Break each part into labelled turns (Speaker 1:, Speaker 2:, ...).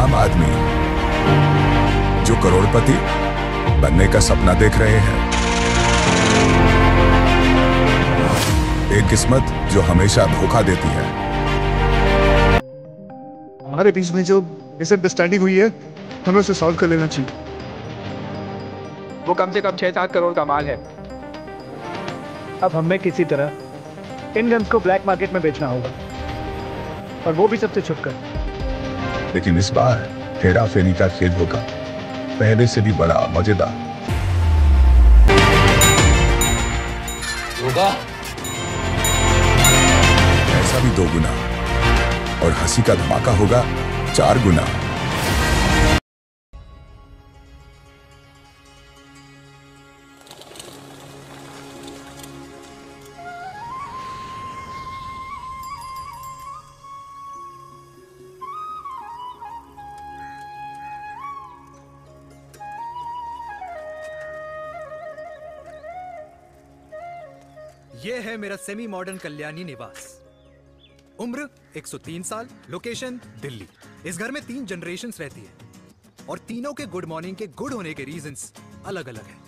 Speaker 1: आम आदमी जो करोड़पति बनने का सपना देख रहे हैं। एक किस्मत जो हमेशा धोखा देती है।
Speaker 2: हमारे बीच में जो मिसअंडरस्टैंडिंग हुई है हमें उसे सॉल्व कर लेना चाहिए।
Speaker 3: वो कम से कम 6-7 करोड़ का माल है।
Speaker 4: अब हमें किसी तरह इन गन्स को ब्लैक मार्केट में बेचना होगा, और वो भी सबसे छुपकर।
Speaker 1: लेकिन इस बार हेरा फेरी का खेल होगा, पहले से भी बड़ा मजेदार
Speaker 5: होगा।
Speaker 1: ऐसा भी 2 गुना, और हंसी का धमाका होगा 4 गुना।
Speaker 6: ये है मेरा सेमी मॉडर्न कल्याणी निवास। उम्र 103 साल, लोकेशन दिल्ली। इस घर में 3 जनरेशन्स रहती है और तीनों के गुड मॉर्निंग के गुड होने के रीजंस अलग अलग हैं।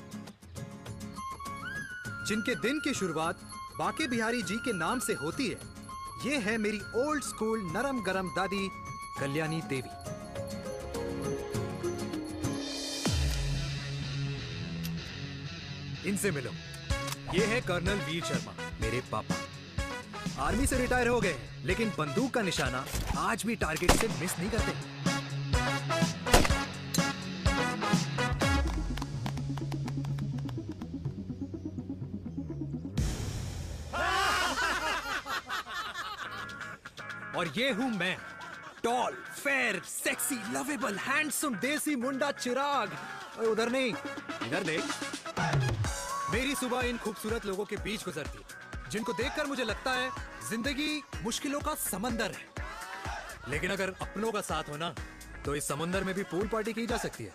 Speaker 6: जिनके दिन की शुरुआत बाके बिहारी जी के नाम से होती है। ये है मेरी ओल्ड स्कूल नरम गरम दादी कल्याणी देवी। इनसे मिलो। ये है कर्नल वीर शर्मा, मेरे पापा। आर्मी से रिटायर हो गए, लेकिन बंदूक का निशाना आज भी टारगेट से मिस नहीं करते। और ये हूं मैं, tall, fair, sexy, lovable, handsome desi मुंडा चिराग। और उधर नहीं, इधर देख। मेरी सुबह इन खूबसूरत लोगों के बीच गुजरती है, जिनको देखकर मुझे लगता है जिंदगी मुश्किलों का समंदर है। लेकिन अगर अपनों का साथ हो ना, तो इस समंदर में भी पूल पार्टी की जा सकती है।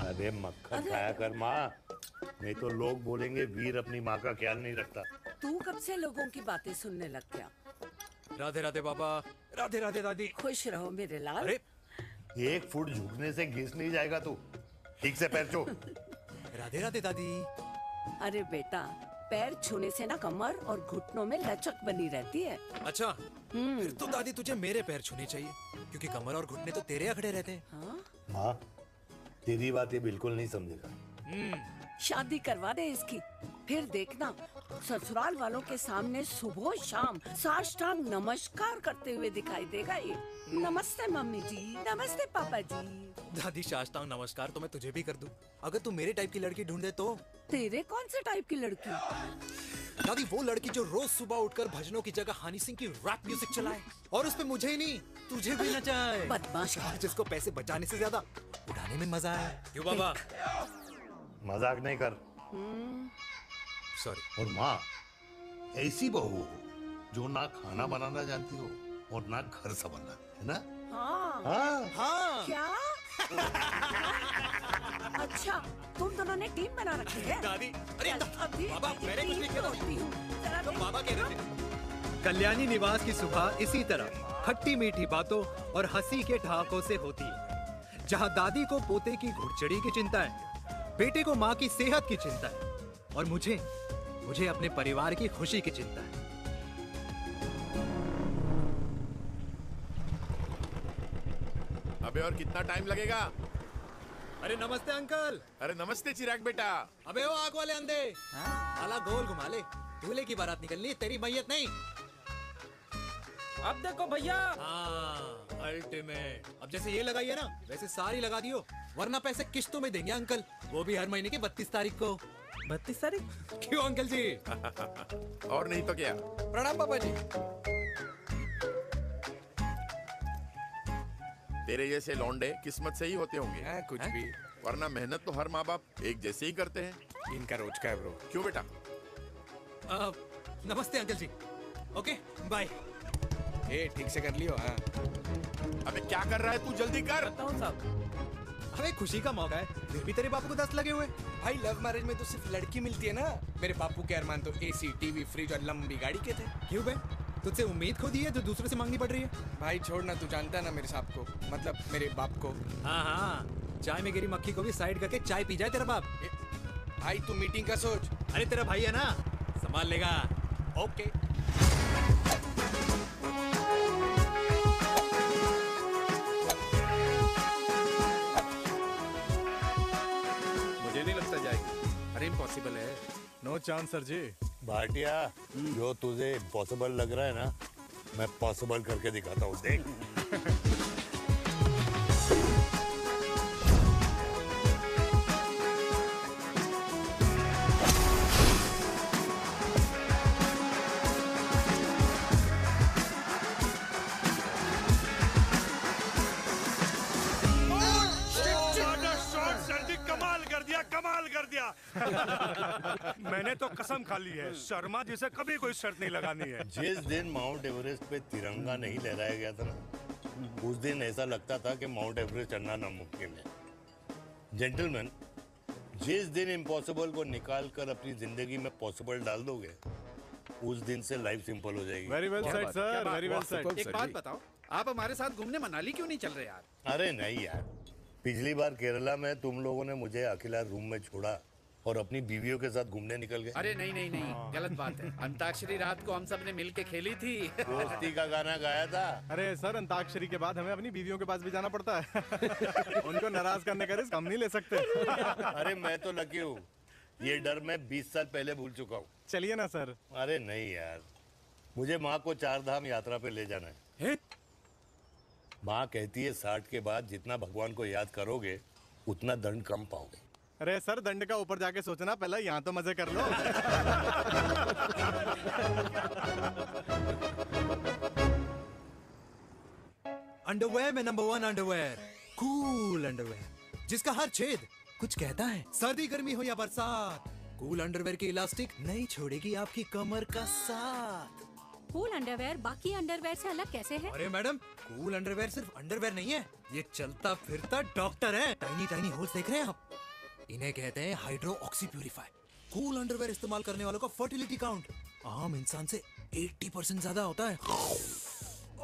Speaker 5: अरे मक्खन खाया कर माँ, नहीं तो लोग बोलेंगे वीर अपनी माँ का ख्याल नहीं रखता।
Speaker 7: तू कब से लोगों की बातें सुनने लग गया?
Speaker 6: राधे राधे बाबा, राधे राधे दादी।
Speaker 7: खुश रहो मेरे लाल।
Speaker 6: अरे
Speaker 5: 1 फुट झुकने से घिस नहीं जाएगा तू, ठीक से पैर छू।
Speaker 6: राधे राधे दादी।
Speaker 7: अरे बेटा, पैर छूने से ना कमर और घुटनों में लचक बनी रहती है।
Speaker 6: अच्छा, फिर तो दादी तुझे मेरे पैर छूने चाहिए, क्योंकि कमर और घुटने तो तेरे अखड़े रहते हैं।
Speaker 7: हाँ?
Speaker 5: माँ, तेरी बात ये बिल्कुल नहीं समझेगा।
Speaker 7: शादी करवा दे इसकी, फिर देखना ससुराल वालों के सामने सुबह शाम साष्टांग नमस्कार करते हुए दिखाई देगा ये। नमस्ते मम्मी जी, नमस्ते पापा जी।
Speaker 6: दादी साष्टांग नमस्कार तो मैं तुझे भी कर दूं, अगर तू मेरे टाइप की लड़की ढूंढे तो।
Speaker 7: तेरे कौन से टाइप की लड़की?
Speaker 6: दादी वो लड़की जो रोज सुबह उठकर भजनों की जगह हनी सिंह की रैप म्यूजिक चलाए, और उसपे मुझे ही नहीं तुझे भी नचाए।
Speaker 7: बदमाश,
Speaker 6: जिसको पैसे बचाने से ज्यादा उड़ाने में मजा आए। क्यों बाबा?
Speaker 5: मजाक नहीं कर।
Speaker 6: सॉरी।
Speaker 5: और माँ, ऐसी बहू हो जो ना खाना बनाना जानती हो और ना घर संभालना, है ना?
Speaker 7: हाँ।
Speaker 5: हाँ
Speaker 6: हाँ।
Speaker 7: क्या? अच्छा, तुम दोनों ने टीम बना रखी है?
Speaker 6: दादी, अरे
Speaker 7: अभी
Speaker 6: बाबा, मैंने कुछ नहीं किया।
Speaker 7: होती हूँ। जरा
Speaker 6: तो
Speaker 7: देख।
Speaker 6: बाबा कह रहे थे। कल्याणी निवास की सुबह इसी तरह खट्टी मीठी बातों और हंसी के ठहाकों से होती है, जहां दादी को पोते की घुड़चड़ी की चिंता है, बेटे को माँ की सेहत की चिंता है, और मुझे अपने परिवार की खुशी की चिंता है।
Speaker 8: अबे और कितना टाइम लगेगा?
Speaker 6: अरे नमस्ते अंकल।
Speaker 8: अरे नमस्ते चिराग बेटा।
Speaker 6: अबे वो आग वाले अंधे, साला गोल घुमा ले। दूल्हे की बारात निकलनी, तेरी मैयत नहीं।
Speaker 3: अब देखो भैया।
Speaker 6: हाँ, अल्टीमेट। अब जैसे ये लगाई है ना, वैसे सारी लगा दियो, वरना पैसे किश्तों में देंगे अंकल, वो भी हर महीने की 32 तारीख को।
Speaker 3: 32 तारीख?
Speaker 6: क्यों अंकल जी?
Speaker 8: और नहीं तो क्या।
Speaker 6: प्रणाम पापा जी।
Speaker 8: तेरे जैसे लौंडे किस्मत से ही होते होंगे।
Speaker 6: कुछ भी,
Speaker 8: वरना मेहनत तो हर माँ बाप एक जैसे ही करते हैं।
Speaker 6: इनका रोज का है ब्रो।
Speaker 8: क्यों बेटा?
Speaker 6: नमस्ते अंकल जी। Okay bye.
Speaker 9: ए ठीक से कर लियो। हाँ
Speaker 8: अबे क्या कर रहा है तू, जल्दी कर।
Speaker 3: बताओ साहब।
Speaker 6: अरे खुशी का मौका है, फिर भी तेरे बापू को 10 लगे हुए।
Speaker 9: भाई लव मैरिज में तो सिर्फ लड़की मिलती है ना। मेरे बापू के अरमान तो एसी, टीवी, फ्रिज और लंबी गाड़ी के थे।
Speaker 6: क्यों बे? तुझसे उम्मीद खो दी है जो दूसरे से मांगनी पड़ रही है?
Speaker 9: भाई छोड़ना, तू जानता है ना मेरे साहब को, मतलब मेरे बाप को।
Speaker 6: हाँ हाँ, चाय में गिरी मक्खी को भी साइड करके चाय पी जाए तेरा बाप।
Speaker 9: भाई तू मीटिंग का सोच।
Speaker 6: अरे तेरा भाई है ना, संभाल लेगा।
Speaker 9: ओके।
Speaker 6: मुझे नहीं लगता जाएगी। अरे इम्पॉसिबल है।
Speaker 10: नो चांस सर जी।
Speaker 5: भाटिया, जो तुझे इम्पॉसिबल लग रहा है ना, मैं पॉसिबल करके दिखाता हूँ, देख।
Speaker 10: कमाल कर दिया। मैंने तो कसम खा ली है, शर्मा जी से कभी कोई शर्त नहीं लगानी है।
Speaker 5: जिस दिन माउंट एवरेस्ट पे तिरंगा नहीं लहराया गया था ना, उस दिन ऐसा लगता था कि माउंट एवरेस्ट चढ़ना नामुमकिन है। जेंटलमैन, जिस दिन इम्पॉसिबल को निकाल कर अपनी जिंदगी में पॉसिबल डाल दोगे, उस दिन से लाइफ सिंपल हो जाएगी।
Speaker 10: Very well said sir, very well said.
Speaker 6: एक बात बताओ, आप हमारे साथ घूमने मनाली क्यों नहीं चल रहे यार?
Speaker 5: अरे नहीं यार, पिछली बार केरला में तुम लोगों ने मुझे अकेला रूम में छोड़ा और अपनी बीवियों के साथ घूमने निकल गए।
Speaker 11: अरे नहीं नहीं नहीं, गलत बात है। अंताक्षरी रात को हम सब ने मिलके खेली थी।
Speaker 5: दोस्ती का गाना गाया था।
Speaker 10: अरे सर, अंताक्षरी के बाद हमें अपनी बीवियों के पास भी जाना पड़ता है। उनको नाराज करने का रिस्क हम नहीं ले सकते।
Speaker 5: अरे मैं तो लकी हूँ, ये डर मैं 20 साल पहले भूल चुका हूँ।
Speaker 10: चलिए ना सर।
Speaker 5: अरे नहीं यार, मुझे माँ को 4 धाम यात्रा पे ले जाना है। माँ कहती है 60 के बाद जितना भगवान को याद करोगे उतना दंड कम पाओगे।
Speaker 10: अरे सर, दंड का ऊपर जाके सोचना, पहले यहाँ तो मजे कर लो।
Speaker 6: अंडरवेयर में नंबर 1 अंडरवेयर, कूल अंडरवेयर, जिसका हर छेद कुछ कहता है। सर्दी गर्मी हो या बरसात, कूल अंडरवेयर की इलास्टिक नहीं छोड़ेगी आपकी कमर का साथ।
Speaker 12: कूल अंडरवेयर बाकी अंडरवेयर से अलग कैसे है?
Speaker 6: अरे मैडम, कूल अंडरवेयर सिर्फ अंडरवेयर नहीं है, ये चलता फिरता डॉक्टर है। टाइनी टाइनी होल्स देख रहे हैं आप? इन्हें कहते हैं hydro oxy purifier. Cool underwear इस्तेमाल करने वालों का फर्टिलिटी काउंट आम इंसान से 80% ज्यादा होता है।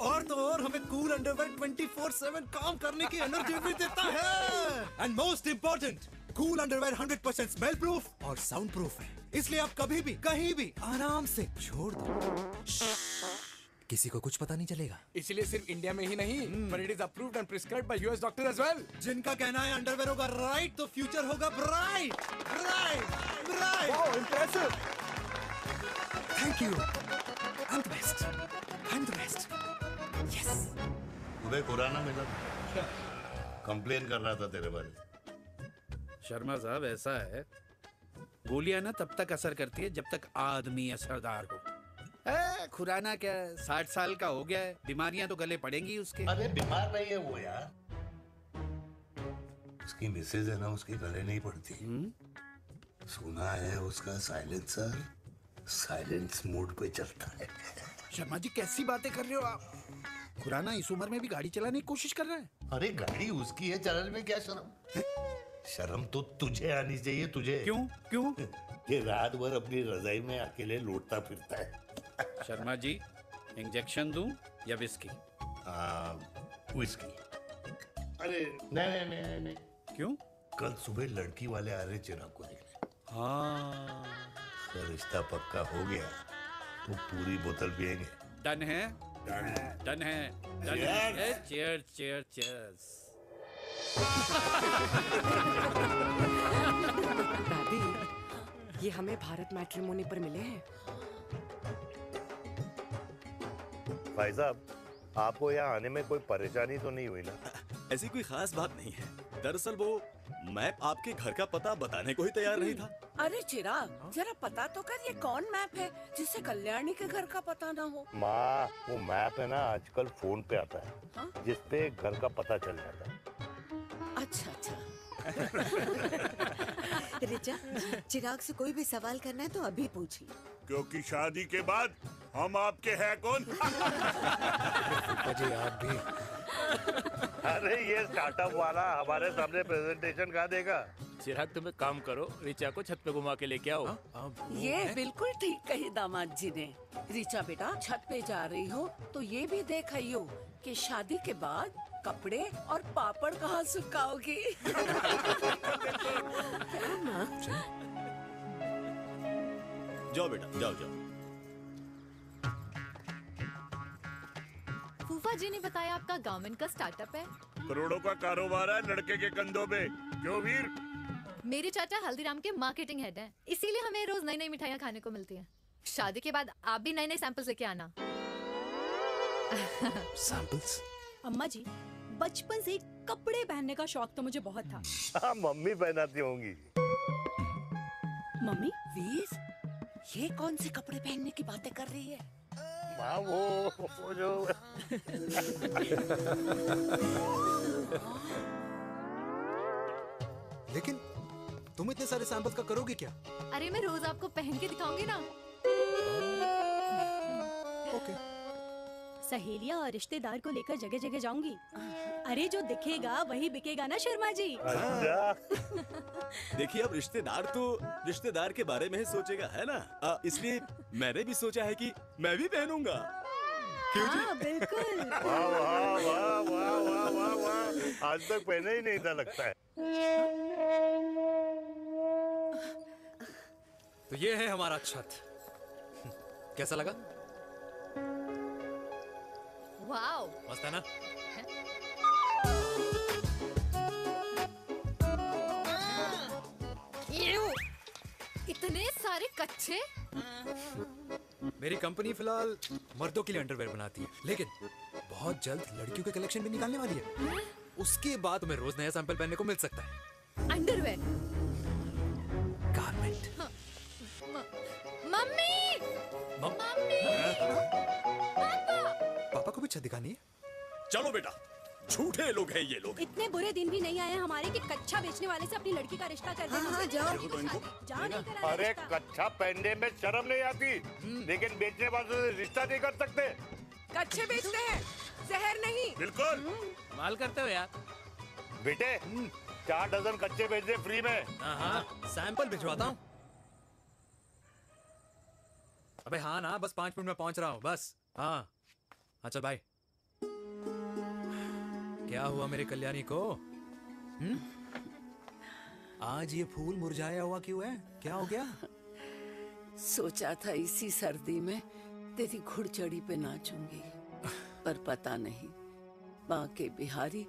Speaker 6: और तो और हमें कूल अंडरवेयर 24/7 काम करने की एनर्जी भी देता है। And most important, cool underwear 100% smell proof और साउंड प्रूफ है, इसलिए आप कभी भी कहीं भी आराम से छोड़ दो, किसी को कुछ पता नहीं चलेगा।
Speaker 9: इसलिए सिर्फ इंडिया में ही नहीं, but it is approved and prescribed by US doctor as well।
Speaker 6: जिनका कहना है अंडरवेयर होगा राइट तो फ्यूचर होगा bright, bright, bright.
Speaker 9: Wow, impressive।
Speaker 6: Thank you. I'm the best, I'm the best। Yes।
Speaker 5: तुम्हें खुराना मिला, कंप्लेन कर रहा था तेरे बारे में।
Speaker 11: शर्मा साहब, ऐसा है, गोलियां ना तब तक असर करती है जब तक आदमी असरदार हो। खुराना क्या, 60 साल का हो गया है, बीमारियां तो गले पड़ेंगी उसके।
Speaker 5: अरे बीमार नहीं है वो यार, उसकी मिसेज है ना, उसके गले नहीं पड़ती। सुना है उसका साइलेंसर साइलेंस मोड पे चलता है।
Speaker 11: शर्मा जी, कैसी बातें कर रहे हो आप? खुराना इस उम्र में भी गाड़ी चलाने की कोशिश कर रहा है।
Speaker 5: अरे गाड़ी उसकी है, चलाने में क्या शर्म? शर्म तो तुझे आनी चाहिए, तुझे।
Speaker 11: क्यों क्यों?
Speaker 5: ये रात भर अपनी रजाई में अकेले लौटता फिरता है।
Speaker 11: शर्मा जी, इंजेक्शन दूं या विस्की?
Speaker 5: विस्की। अरे नहीं नहीं नहीं।
Speaker 11: क्यों?
Speaker 5: कल सुबह लड़की वाले आ रहे चिराग को देखने।
Speaker 11: हाँ,
Speaker 5: रिश्ता पक्का हो गया तो पूरी बोतल पिएंगे।
Speaker 11: डन है,
Speaker 5: डन है,
Speaker 11: डन है, डन है। Cheers, cheers, cheers.
Speaker 13: दादी, ये हमें भारत मैट्रिमोनी पर मिले हैं।
Speaker 5: भाई साहब, आपको यहाँ आने में कोई परेशानी तो नहीं हुई ना?
Speaker 14: ऐसी कोई खास बात नहीं है। दरअसल वो मैप आपके घर का पता बताने को ही तैयार नहीं था।
Speaker 7: अरे चिराग, जरा पता तो कर, ये कौन मैप है जिससे कल्याणी के घर का पता ना हो?
Speaker 5: माँ, वो मैप है ना, आजकल फोन पे आता है, जिसपे घर का पता चल जाता है।
Speaker 7: अच्छा अच्छा।
Speaker 15: रिचा, चिराग से कोई भी सवाल करना है तो अभी पूछिए,
Speaker 16: क्योंकि शादी के बाद हम आपके हैं कौन?
Speaker 6: अजय, आप भी
Speaker 5: अरे ये स्टार्टअप वाला हमारे सामने प्रेजेंटेशन कहाँ देगा?
Speaker 16: चिराग तुम एक काम करो, रिचा को छत पे घुमा के लेके आओ।
Speaker 7: ये बिल्कुल ठीक कही दामाद जी ने। रिचा बेटा छत पे जा रही हो तो ये भी देख आई हो कि शादी के बाद कपड़े और पापड़ कहाँ सुखाओगी।
Speaker 14: जाओ बेटा, जाओ जाओ।
Speaker 17: फूफा जी ने बताया आपका गारमेंट का स्टार्टअप है।
Speaker 5: करोड़ों का कारोबार है लड़के के कंधों पे। क्यों वीर?
Speaker 17: मेरे चाचा हल्दीराम के मार्केटिंग हेड हैं, इसीलिए हमें रोज नई नई मिठाइयाँ खाने को मिलती हैं। शादी के बाद आप भी नए नए सैंपल्स लेके आना।
Speaker 14: सैंपल्स?
Speaker 18: अम्मा जी, बचपन से ही कपड़े पहनने का शौक तो मुझे बहुत था।
Speaker 5: हाँ, मम्मी पहनाती होंगी।
Speaker 18: मम्मी?
Speaker 7: वीर, ये कौन से कपड़े पहनने की बातें कर रही है?
Speaker 5: माँ वो जो
Speaker 6: लेकिन तुम इतने सारे सैंपल्स का करोगी क्या?
Speaker 17: अरे मैं रोज आपको पहन के दिखाऊंगी ना।
Speaker 6: ओके।
Speaker 18: सहेलियां और रिश्तेदार को लेकर जगह जगह जाऊंगी। अरे जो दिखेगा वही बिकेगा ना शर्मा जी।
Speaker 14: देखिए अब रिश्तेदार तो रिश्तेदार के बारे में ही सोचेगा, है ना? इसलिए मैंने भी सोचा है कि मैं भी पहनूंगा। क्यों जी?
Speaker 18: हाँ, बिल्कुल।
Speaker 5: वाह वाह वाह वाह वाह वाह वाह, आज तक पहने ही नहीं था लगता है।
Speaker 6: तो ये है हमारा छत। कैसा लगा?
Speaker 17: वाओ,
Speaker 6: मस्त है ना?
Speaker 17: इतने सारे कच्चे।
Speaker 6: मेरी कंपनी फिलहाल मर्दों के लिए अंडरवेयर बनाती है, लेकिन बहुत जल्द लड़कियों के कलेक्शन भी निकालने वाली है। उसके बाद तुम्हें रोज नया सैंपल पहनने को मिल सकता है।
Speaker 17: अंडरवेयर?
Speaker 6: गारमेंट।
Speaker 17: मम्मी! मम्मी!
Speaker 6: पापा को भी छत दिखानी है?
Speaker 14: चलो बेटा, झूठे लोग हैं ये लोग।
Speaker 18: इतने बुरे दिन भी नहीं आए हमारे कि कच्चा बेचने वाले से अपनी लड़की का रिश्ता कर देना।
Speaker 5: हाँ,
Speaker 18: जाओ।
Speaker 5: अरे कच्चा पहनने में शर्म नहीं आती, लेकिन बेचने वालों से रिश्ता नहीं कर सकते।
Speaker 7: कच्चे बेचते हैं, जहर नहीं।
Speaker 5: बिल्कुल।
Speaker 16: माल करते हो यार।
Speaker 5: बेटे 4 डजन कच्चे भेज दे फ्री में।
Speaker 6: हाँ, सैंपल भिजवाता हूँ। अबे हाँ ना, बस 5 मिनट में पहुंच रहा हूँ बस। हाँ चल भाई। क्या हुआ मेरे कल्याणी को? आज ये फूल मुरझाया हुआ क्यों है? क्या हो गया?
Speaker 7: सोचा था इसी सर्दी में तेरी घुड़चड़ी पे नाचूंगी, पर पता नहीं बाके बिहारी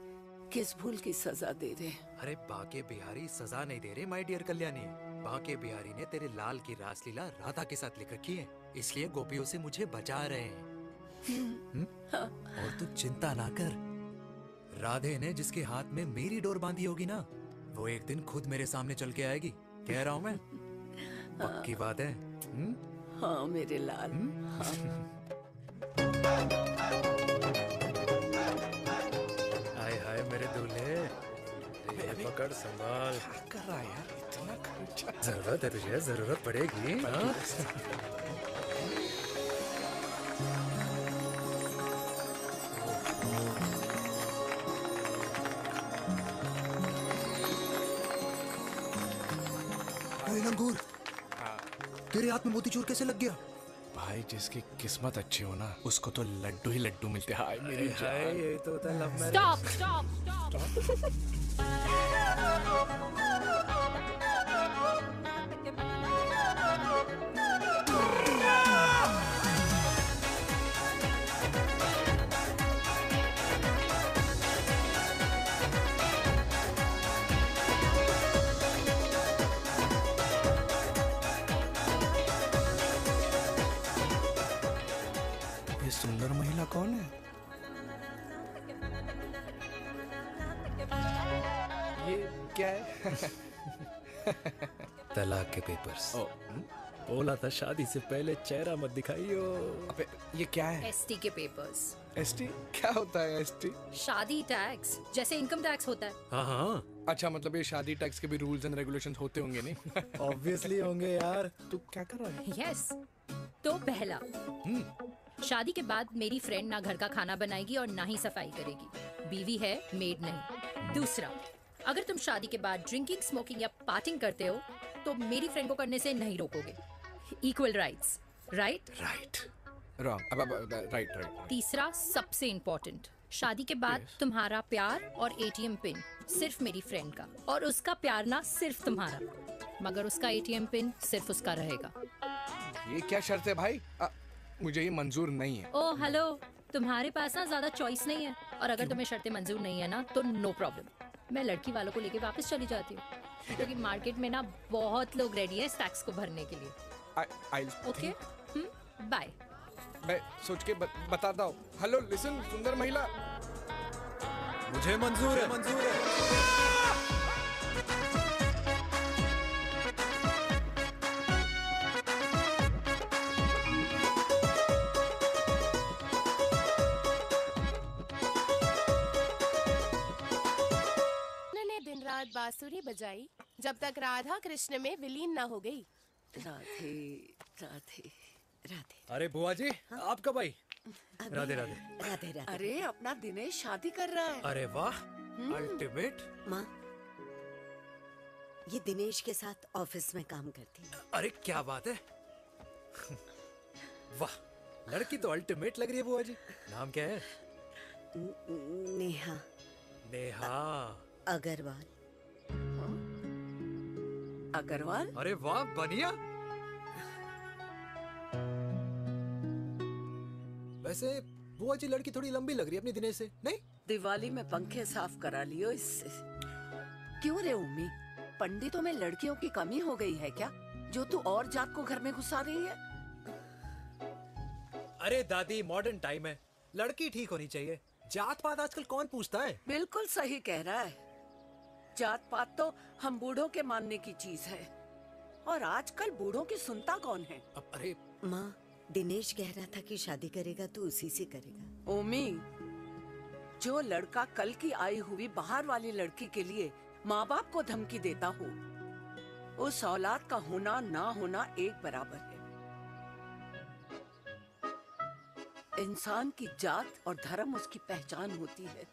Speaker 7: किस भूल की सजा दे रहे।
Speaker 6: अरे बाके बिहारी सजा नहीं दे रहे माय डियर कल्याणी। बाके बिहारी ने तेरे लाल की रासलीला राधा के साथ लिख रखी है, इसलिए गोपियों से मुझे बचा रहे हैं। और तू चिंता ना कर, राधे ने जिसके हाथ में मेरी डोर बांधी होगी ना, वो एक दिन खुद मेरे सामने चल के आएगी। कह रहा हूँ मैं, पक्की बात है।
Speaker 7: हाँ मेरे लाल।
Speaker 6: हाय हाय मेरे दूल्हे, पकड़ संभाल।
Speaker 9: क्या कर रहा है यार, इतना खर्चा?
Speaker 6: जरूरत है तुझे, जरूरत पड़ेगी। हाँ? लंगूर, तेरे हाथ में मोतीचूर कैसे लग गया?
Speaker 9: भाई जिसकी किस्मत अच्छी हो ना, उसको तो लड्डू ही लड्डू मिलते हैं। हाय मेरी जान।
Speaker 6: ये तो होता है love marriage.
Speaker 17: Stop stop stop.
Speaker 9: सुंदर महिला कौन है? ये क्या है?
Speaker 6: तलाक के पेपर्स। बोला था शादी से पहले चेहरा मत दिखाइयो।
Speaker 9: अबे ये क्या है?
Speaker 12: एसटी के पेपर्स।
Speaker 9: एसटी क्या होता है? एसटी
Speaker 12: शादी टैक्स, जैसे इनकम टैक्स होता है।
Speaker 6: हाँ।
Speaker 9: अच्छा, मतलब ये शादी टैक्स के भी रूल्स एंड रेगुलेशंस होते होंगे नहीं?
Speaker 6: ऑब्वियसली होंगे यार।
Speaker 9: तू क्या कर रहा है?
Speaker 12: यस। तो पहला, शादी के बाद मेरी फ्रेंड ना घर का खाना बनाएगी और ना ही सफाई करेगी। बीवी है, मेड नहीं। दूसरा, अगर तुम शादी के बाद ड्रिंकिंग, स्मोकिंग या पार्टिंग करते हो तो मेरी फ्रेंड को करने से नहीं रोकोगे। Equal rights, right?
Speaker 9: Right. Wrong. Right.
Speaker 12: तीसरा, सबसे इम्पोर्टेंट, शादी के बाद तुम्हारा प्यार और एटीएम पिन सिर्फ मेरी फ्रेंड का, और उसका प्यार ना सिर्फ तुम्हारा, मगर उसका एटीएम पिन सिर्फ उसका रहेगा।
Speaker 9: ये क्या शर्त है भाई? मुझे ये मंजूर नहीं है।
Speaker 12: ओह हेलो, तुम्हारे पास ना ज्यादा चॉइस नहीं है, और अगर तुम्हें शर्तें मंजूर नहीं है ना तो नो प्रॉब्लम, मैं लड़की वालों को लेके वापस चली जाती हूँ, क्योंकि मार्केट में ना बहुत लोग रेडी हैं इस टैक्स को भरने के लिए। Okay, bye.
Speaker 9: मैं सोच के बताता हूँ। हेलो लिसन, सुंदर महिला,
Speaker 6: मुझे मंजूर है।
Speaker 19: दिन रात बांसुरी बजाई जब तक राधा कृष्ण में विलीन न हो गई।
Speaker 7: राधे राधे राधे।
Speaker 6: अरे बुआ जी, आप कब आई? राधे राधे।
Speaker 15: राधे राधे।
Speaker 7: अरे अपना दिनेश शादी कर रहा है।
Speaker 6: अरे वाह, अल्टीमेट।
Speaker 15: माँ, ये दिनेश के साथ ऑफिस में काम करती है।
Speaker 6: अरे क्या बात है, वाह, लड़की तो अल्टीमेट लग रही है बुआ जी। नाम क्या है?
Speaker 15: नेहा।
Speaker 6: नेहा
Speaker 15: अग्रवाल।
Speaker 7: अग्रवाल?
Speaker 6: अरे वाह, बढ़िया। वैसे बुआ जी लड़की थोड़ी लंबी लग रही है अपनी दिनेश से, नहीं?
Speaker 7: दिवाली में पंखे साफ करा लियो इससे। क्यों रे उम्मी, पंडितों में लड़कियों की कमी हो गई है क्या, जो तू और जात को घर में घुसा रही है?
Speaker 6: अरे दादी, मॉडर्न टाइम है, लड़की ठीक होनी चाहिए। जात पात आजकल कौन पूछता है?
Speaker 7: बिल्कुल सही कह रहा है। जात पात तो हम बूढ़ों के मानने की चीज है, और आजकल बूढ़ों की सुनता कौन है?
Speaker 6: अरे
Speaker 15: माँ, दिनेश कह रहा था कि शादी करेगा तो उसी से करेगा।
Speaker 7: ओमी, जो लड़का कल की आई हुई बाहर वाली लड़की के लिए माँ बाप को धमकी देता हो, उस औलाद का होना ना होना एक बराबर है। इंसान की जात और धर्म उसकी पहचान होती है,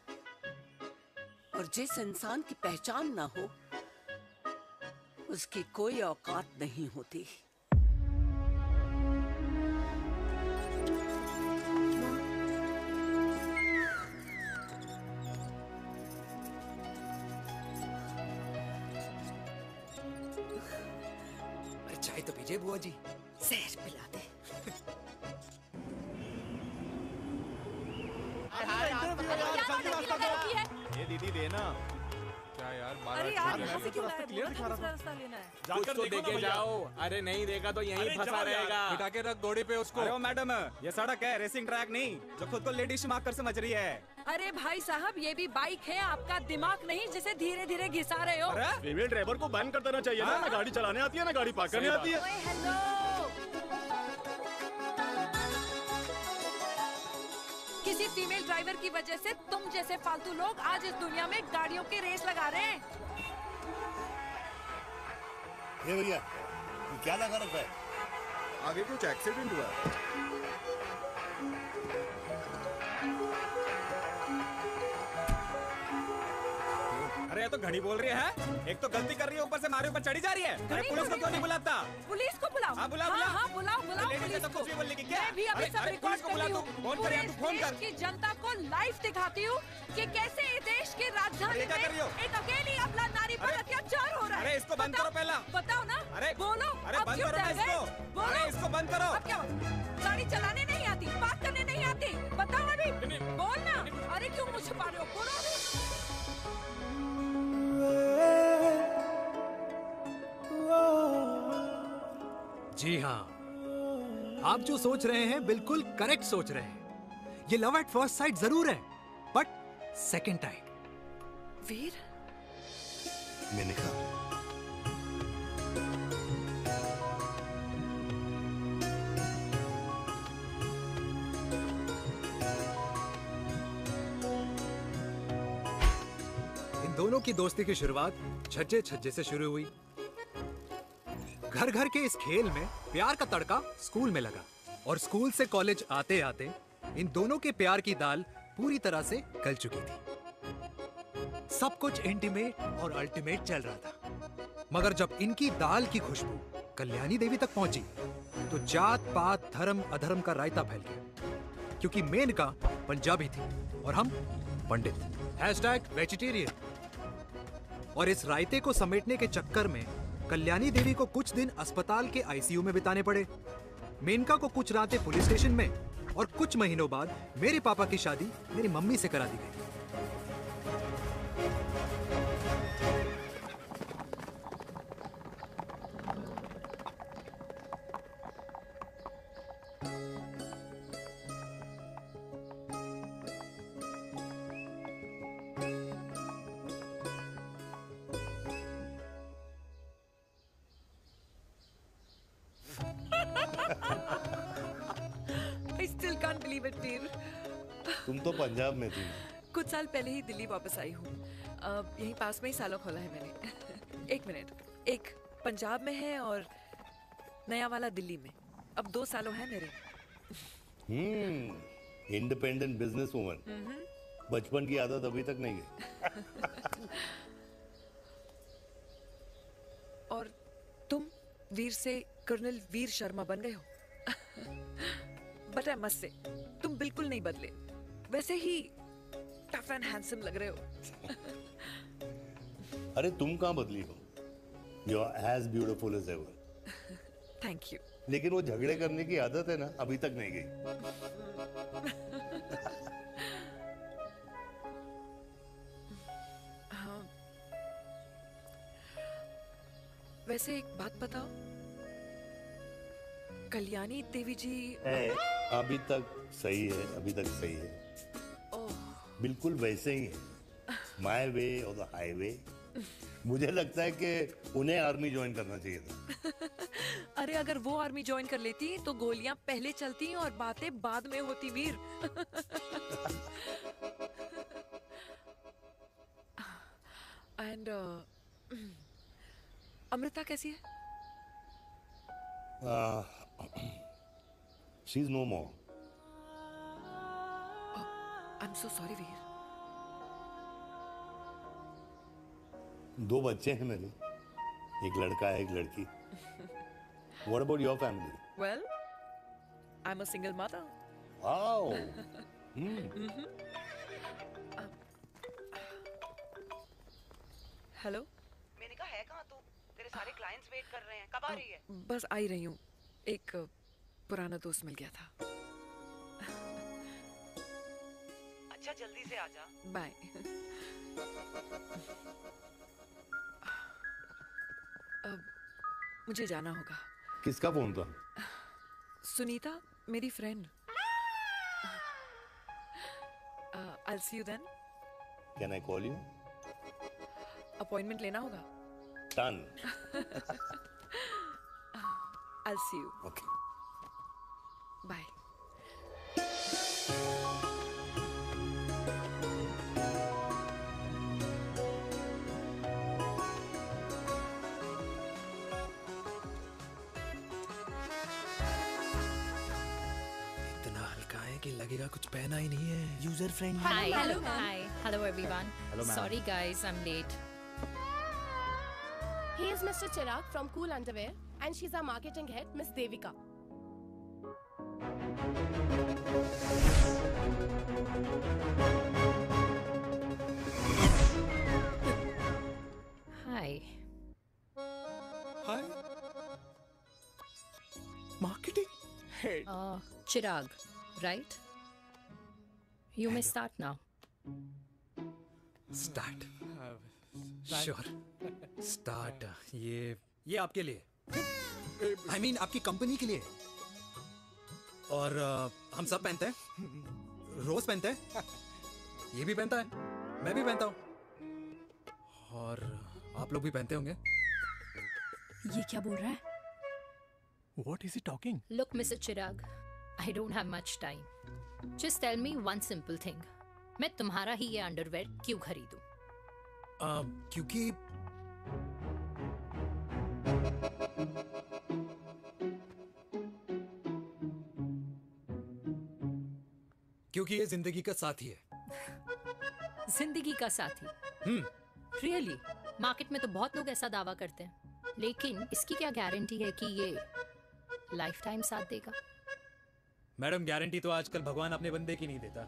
Speaker 7: और जिस इंसान की पहचान ना हो उसकी कोई औकात नहीं होती।
Speaker 6: अरे चाय तो पीजिए बुआ जी।
Speaker 15: जहर पिला दे।
Speaker 14: ये दीदी देना।
Speaker 20: क्या यार,
Speaker 21: अरे यार, यहाँ से क्यों लाए? बोला था दूसरा रास्ता लेना है।
Speaker 14: कुछ तो देके जाओ। अरे नहीं देगा तो यहीं फंसा रहेगा।
Speaker 20: बिठा के रख घोड़ी पे उसको।
Speaker 14: अरे मैडम, ये सड़क है, रेसिंग ट्रैक नहीं जो खुद को लेडी मार्कर समझ रही है।
Speaker 21: अरे भाई साहब, ये भी बाइक है, आपका दिमाग नहीं जिसे धीरे धीरे घिसा रहे हो।
Speaker 14: फीमेल ड्राइवर को बैन कर देना चाहिए ना गाड़ी चलाने आती है ना गाड़ी पार्क करने आती है।
Speaker 21: हेलो, किसी फीमेल ड्राइवर की वजह से तुम जैसे फालतू लोग आज इस दुनिया में गाड़ियों की रेस लगा रहे हैं।
Speaker 5: ये भैया, ये क्या लगा रखा है?
Speaker 2: आगे कुछ एक्सीडेंट हुआ है।
Speaker 14: अरे ये तो घड़ी बोल रही है, एक तो गलती कर रही है, ऊपर से हमारे ऊपर चढ़ी जा रही है। अरे पुलिस को क्यों नहीं बुलाता?
Speaker 21: पुलिस को बुलाओ।
Speaker 14: हाँ बुलाओ,
Speaker 21: हाँ बुलाओ पुलिस को।
Speaker 14: बोलने की क्या?
Speaker 21: मैं भी अभी सब रिकॉर्ड कर रही हूँ।
Speaker 14: फोन कर, तू फोन कर।
Speaker 21: की जनता को लाइव दिखाती हूँ कि कैसे इस देश की राजधानी में एक अकेली अबला नारी पर अत्याचार हो रहा है।
Speaker 14: अरे इसको बंद करो पहला।
Speaker 21: बताओ ना।
Speaker 14: अरे
Speaker 21: बोलो।
Speaker 14: अरे बंद करो ना इसको।
Speaker 21: बोलो,
Speaker 14: इसको बंद करो।
Speaker 21: अब क्या? गाड़ी चलाने नहीं आती, बात करने नहीं आती, बताओ अभी। बोलना। अरे क्यों मुझे छुपा रहे हो? बोलो अभी।
Speaker 6: जी हाँ, आप जो सोच रहे हैं बिल्कुल करेक्ट सोच रहे हैं। ये लव एट फर्स्ट साइट जरूर है, बट सेकंड टाइम।
Speaker 7: वीर,
Speaker 5: मैंने कहा
Speaker 6: इन दोनों की दोस्ती की शुरुआत छज्जे छज्जे से शुरू हुई। घर घर के इस खेल में प्यार का तड़का स्कूल में लगा। और स्कूल से कॉलेज आते आते इन दोनों के प्यार की दाल पूरी तरह से गल चुकी थी। सब कुछ इंटीमेट और अल्टीमेट चल रहा था, मगर जब इनकी दाल की खुशबू कल्याणी देवी तक पहुंची तो जात पात धर्म अधर्म का रायता फैल गया, क्योंकि मेनका पंजाबी थी और हम पंडित। #वेजिटेरियन। और इस रायते को समेटने के चक्कर में कल्याणी देवी को कुछ दिन अस्पताल के आईसीयू में बिताने पड़े, मेनका को कुछ रातें पुलिस स्टेशन में, और कुछ महीनों बाद मेरे पापा की शादी मेरी मम्मी से करा दी गई।
Speaker 21: I still can't believe it, वीर।
Speaker 5: तुम तो पंजाब में थी।
Speaker 21: कुछ साल पहले ही दिल्ली वापस आई हूँ। यहीं पास में ही सालों खोला है मैंने। एक मिनट, एक पंजाब में है और नया वाला दिल्ली में। अब 2 सालों है मेरे।
Speaker 5: Independent business woman. बचपन की आदत अभी तक नहीं गई।
Speaker 21: और तुम वीर से कर्नल वीर शर्मा बन गए हो। बट आई मस्ट से, तुम बिल्कुल नहीं बदले, वैसे ही टफ एंड हैंडसम लग रहे हो।
Speaker 5: अरे तुम कहाँ बदली हो? You are as beautiful as ever.
Speaker 21: Thank you.
Speaker 5: लेकिन वो झगड़े करने की आदत है ना, अभी तक नहीं गई।
Speaker 21: हाँ। वैसे एक बात बताओ, कल्याणी देवी जी
Speaker 5: अभी तक सही है, अभी तक सही है। बिल्कुल वैसे ही है, माय वे और द हाईवे। मुझे लगता है कि उन्हें आर्मी ज्वाइन करना चाहिए था।
Speaker 21: अरे अगर वो आर्मी ज्वाइन कर लेती तो गोलियां पहले चलती और बातें बाद में होती, वीर। एंड अमृता कैसी है?
Speaker 5: She is no more.
Speaker 21: I am so sorry Veer.
Speaker 5: 2 बच्चे हैं मेरे, एक लड़का है, एक लड़की। What about your family?
Speaker 21: Well, I'm a single mother.
Speaker 5: Wow.
Speaker 21: Hello.
Speaker 7: मैंने कहा है कहाँ तू? तेरे सारे क्लाइंट्स वेट कर रहे हैं, कब आ रही है?
Speaker 21: बस आ ही रही हूँ, एक पुराना दोस्त मिल गया था।
Speaker 7: अच्छा जल्दी से आ जा।
Speaker 21: बाय। अब मुझे जाना होगा।
Speaker 5: किसका फोन था?
Speaker 21: सुनीता, मेरी friend. I'll see you then.
Speaker 5: Can I call you?
Speaker 21: Appointment लेना होगा।
Speaker 5: Done.
Speaker 21: I'll see you.
Speaker 5: Okay.
Speaker 21: Bye.
Speaker 6: इतना हल्का है कि लगेगा कुछ पहना ही नहीं है। User friendly.
Speaker 12: Hi.
Speaker 21: Hello,
Speaker 12: Hi. Hello, everyone.
Speaker 20: Hello, ma'am.
Speaker 12: Sorry, guys, I'm late.
Speaker 19: He is Mr. Chirag from Cool Underwear and she's our marketing head, Miss Devika.
Speaker 12: Hi.
Speaker 9: Hi. Marketing head.
Speaker 12: Chirag, right? You may start now.
Speaker 6: Start. Sure. Start. ये आपके लिए, I mean आपकी company के लिए। और हम सब पहनते हैं, रोज पहनते हैं, ये भी पहनता है, मैं भी पहनता हूँ, और आप लोग भी पहनते होंगे।
Speaker 18: ये क्या बोल रहा है?
Speaker 6: What is he talking?
Speaker 12: Look, Mr. Chirag, I don't have much time. Just tell me one simple thing. मैं तुम्हारा ही ये अंडरवेयर क्यों खरीदूं?
Speaker 6: क्योंकि क्योंकि ये जिंदगी का साथी है।
Speaker 12: जिंदगी का साथी? रियली? मार्केट में तो बहुत लोग ऐसा दावा करते हैं, लेकिन इसकी क्या गारंटी है कि ये लाइफ टाइम साथ देगा?
Speaker 6: मैडम, गारंटी तो आजकल भगवान अपने बंदे की नहीं देता,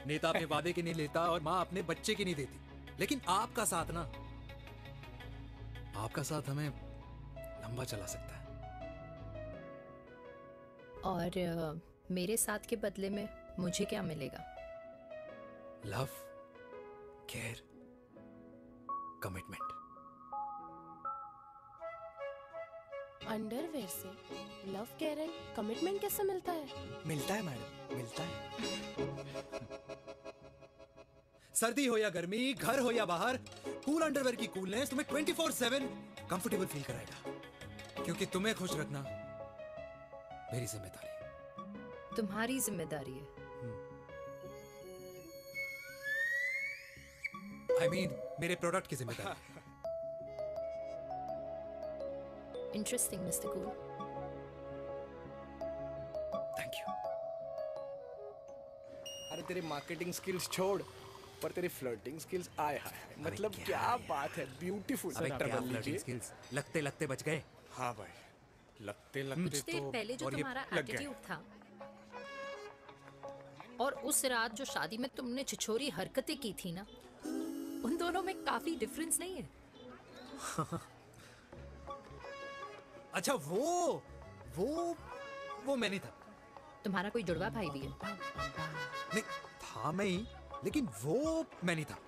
Speaker 6: नेता अपने वादे की नहीं लेता और माँ अपने बच्चे की नहीं देती, लेकिन आपका साथ ना, आपका साथ हमें लंबा चला सकता है।
Speaker 12: और मेरे साथ के बदले में मुझे क्या मिलेगा?
Speaker 6: Love, care, commitment.
Speaker 19: अंडरवेयर से लव, केयर एंड कमिटमेंट कैसे मिलता है?
Speaker 9: मिलता है मैडम, मिलता है।
Speaker 6: सर्दी हो या गर्मी, घर हो या बाहर, कूल अंडरवेयर की कूलनेस तुम्हें 24/7 कंफर्टेबल फील कराएगा, क्योंकि तुम्हें खुश रखना मेरी जिम्मेदारी है।
Speaker 12: तुम्हारी जिम्मेदारी है?
Speaker 6: I mean, मेरे प्रोडक्ट की जिम्मेदारी है।
Speaker 12: Interesting mister cool.
Speaker 6: Thank you.
Speaker 9: अरे तेरी मार्केटिंग स्किल्स छोड़, पर तेरी फ्लर्टिंग स्किल्स आए हाय, मतलब क्या बात है, ब्यूटीफुल।
Speaker 6: स्किल्स लगते लगते बच गए।
Speaker 9: हाँ भाई, लगते
Speaker 12: कुछ
Speaker 9: लगते
Speaker 12: देर
Speaker 9: तो
Speaker 12: पहले जो
Speaker 9: और ये
Speaker 12: तुम्हारा
Speaker 9: लग गए।
Speaker 12: एटीट्यूड था, और उस रात जो शादी में तुमने छिछोरी हरकतें की थी ना, उन दोनों में काफी डिफरेंस नहीं है?
Speaker 6: अच्छा, वो मैं नहीं था।
Speaker 12: तुम्हारा कोई जुड़वा भाई भी है?
Speaker 6: नहीं था मैं ही, लेकिन वो मैं नहीं था।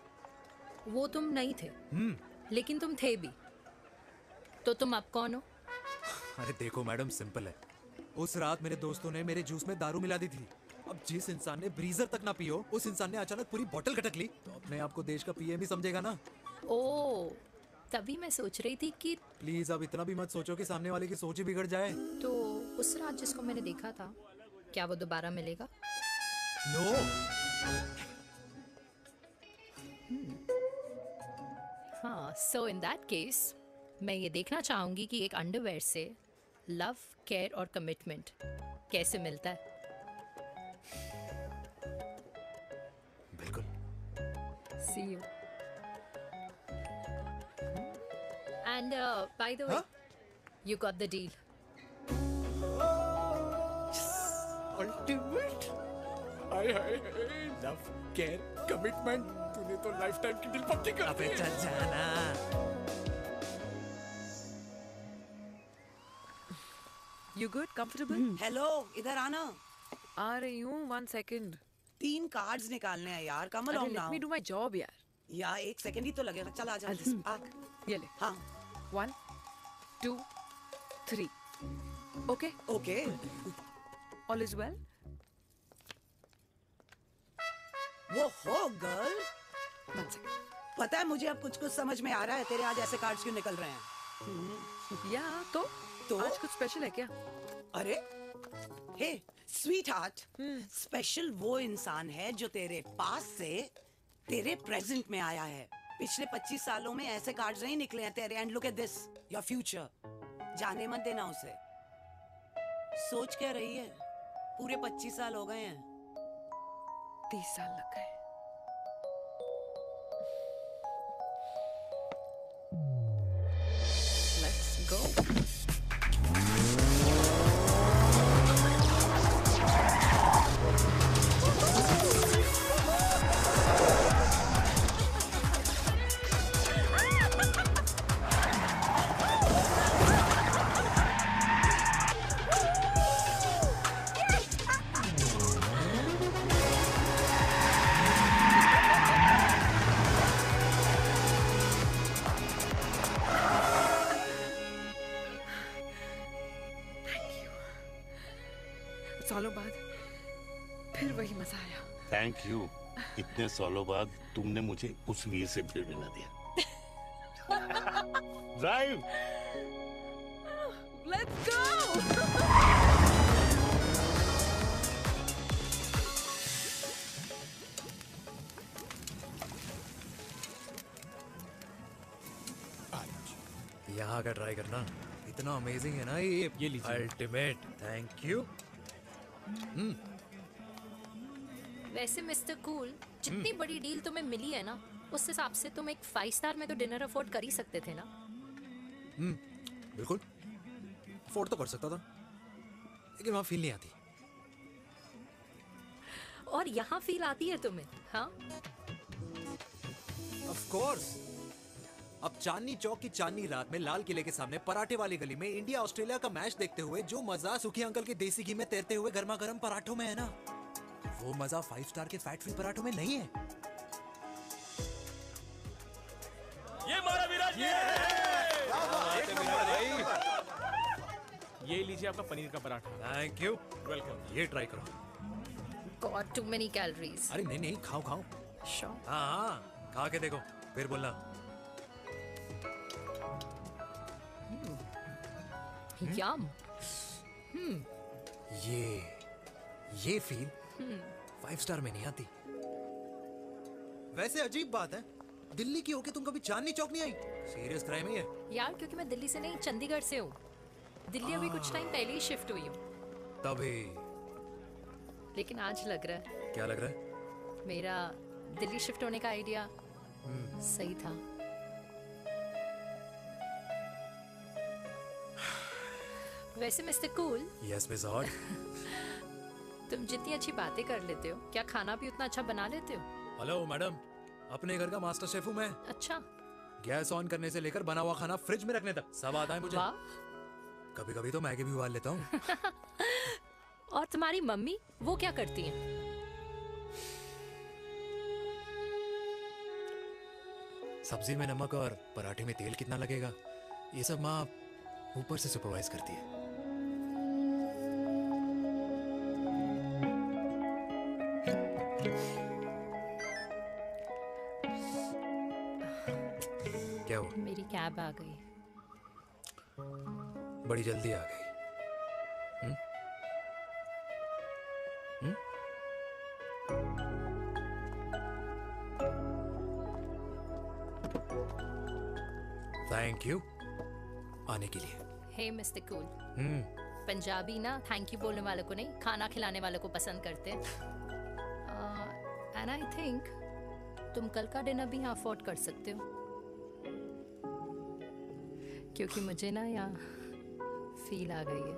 Speaker 12: वो तुम नहीं थे, लेकिन तुम थे भी। तो तुम अब कौन हो?
Speaker 6: अरे देखो मैडम, सिंपल है। उस रात मेरे दोस्तों ने मेरे जूस में दारू मिला दी थी। अब जिस इंसान ने ब्रीजर तक ना पियो, उस इंसान ने अचानक पूरी बोतल खटक ली, तो अपने आप को देश का पीएम ही समझेगा ना।
Speaker 12: ओ, तभी मैं सोच रही थी कि
Speaker 6: प्लीज अब इतना भी मत सोचो कि सामने वाले की सोच ही बिगड़ जाए।
Speaker 12: तो उस रात जिसको मैंने देखा था, क्या वो दोबारा मिलेगा?
Speaker 6: नो।
Speaker 12: हाँ, सो इन दैट केस मैं ये देखना चाहूंगी कि एक अंडरवेयर से लव, केयर और कमिटमेंट कैसे मिलता है।
Speaker 6: बिल्कुल।
Speaker 12: See you. And by the way, you got the deal.
Speaker 9: Ultimate. Hi hi hi, love, care, commitment, तूने तो लाइफ टाइम की डील पक्की कर दी।
Speaker 6: अबे चल जाना।
Speaker 21: You good? Comfortable?
Speaker 7: हेलो, इधर आना।
Speaker 21: आ रही हूँ, 1 second.
Speaker 7: 3 कार्ड्स निकालने हैं यार, कम
Speaker 21: अरे,
Speaker 7: along
Speaker 21: let
Speaker 7: now।
Speaker 21: me do my job यार।
Speaker 7: यार 1 सेकंड ही तो लगेगा, चल आ जा। आ।
Speaker 21: ये ले।
Speaker 7: हाँ।
Speaker 21: 1, 2, 3. Okay?
Speaker 7: Okay.
Speaker 21: All is well?
Speaker 7: वो हो गर्ल।
Speaker 21: 1 second.
Speaker 7: पता है मुझे अब कुछ समझ में आ रहा है, तेरे आज ऐसे कार्ड्स क्यों निकल रहे हैं।
Speaker 21: या तो आज कुछ स्पेशल है क्या?
Speaker 7: अरे हे स्वीट हार्ट, स्पेशल वो इंसान है जो तेरे पास से तेरे प्रेजेंट में आया है। पिछले 25 सालों में ऐसे कार्ड्स नहीं निकले हैं तेरे। And look at this, your future. जाने मत देना उसे। सोच क्या रही है, पूरे 25 साल हो गए हैं।
Speaker 21: 30 साल लग गए। Let's go. सालों बाद फिर वही मजा आया।
Speaker 5: Thank you. इतने सालों बाद तुमने मुझे उस वीर से फिर मिला दिया। ड्राइव।
Speaker 21: Let's go.
Speaker 6: यहाँ का ट्राई करना, इतना अमेजिंग है ना ये लीजिए। अल्टीमेट। Thank you.
Speaker 12: वैसे मिस्टर कूल, जितनी बड़ी डील तुम्हें मिली है ना, उस हिसाब से तुम एक 5 स्टार में तो डिनर अफोर्ड कर ही सकते थे ना।
Speaker 6: बिल्कुल अफोर्ड तो कर सकता था, लेकिन वहां फील नहीं आती।
Speaker 12: और यहाँ फील आती है तुम्हें? हाँ,
Speaker 6: ऑफ कोर्स। अब चांदनी चौक की चांदनी रात में लाल किले के सामने पराठे वाली गली में इंडिया ऑस्ट्रेलिया का मैच देखते हुए जो मजा सुखी अंकल के देसी घी में तैरते हुए गर्मा गर्म पराठों में है ना, वो मजा 5 स्टार के फैट फ्री पराठों में नहीं है।
Speaker 16: ये हमारा विराज ये लीजिए आपका पनीर का पराठा।
Speaker 6: Thank you,
Speaker 16: welcome.
Speaker 6: ये ट्राई करो।
Speaker 12: God too many calories.
Speaker 6: अरे नहीं नहीं, खाओ खाओ।
Speaker 12: श्योर।
Speaker 6: हाँ, खा के देखो फिर बोलना।
Speaker 12: यम।
Speaker 6: ये फील 5 स्टार में नहीं आती। वैसे अजीब बात है, दिल्ली की होके तुम कभी चांदनी चौक नहीं आई? सीरियस क्राइम है ये।
Speaker 12: यार क्योंकि मैं दिल्ली से नहीं, चंडीगढ़ से हूँ। दिल्ली अभी कुछ टाइम पहले ही शिफ्ट हुई हूँ।
Speaker 6: तभी।
Speaker 12: लेकिन आज लग रहा है।
Speaker 6: क्या लग रहा है?
Speaker 12: मेरा दिल्ली शिफ्ट होने का आइडिया सही था। वैसे mister cool.
Speaker 6: Yes miss hot.
Speaker 12: तुम जितनी अच्छी बातें कर लेते हो, क्या खाना भी उतना अच्छा बना लेते हो?
Speaker 6: हेलो मैडम, अपने घर का मास्टर शेफ हूँ मैं।
Speaker 12: अच्छा।
Speaker 6: गैस ऑन करने से लेकर बना हुआ खाना फ्रिज में रखने तक सब आता है मुझे। कभी कभी तो मैगी भी उबाल लेता हूँ।
Speaker 12: और तुम्हारी मम्मी, वो क्या करती हैं?
Speaker 6: सब्जी में नमक और पराठे में तेल कितना लगेगा, ये सब माँ ऊपर से सुपरवाइज करती है। क्या हुआ?
Speaker 12: मेरी कैब आ गई।
Speaker 6: बड़ी जल्दी आ गई। थैंक यू आने के लिए।
Speaker 12: हे मिस्टर कूल, पंजाबी ना थैंक यू बोलने वालों को नहीं, खाना खिलाने वालों को पसंद करते हैं। एंड आई थिंक तुम कल का डिनर भी यहाँ अफोर्ड कर सकते हो, क्योंकि मुझे ना यहाँ फील आ गई है।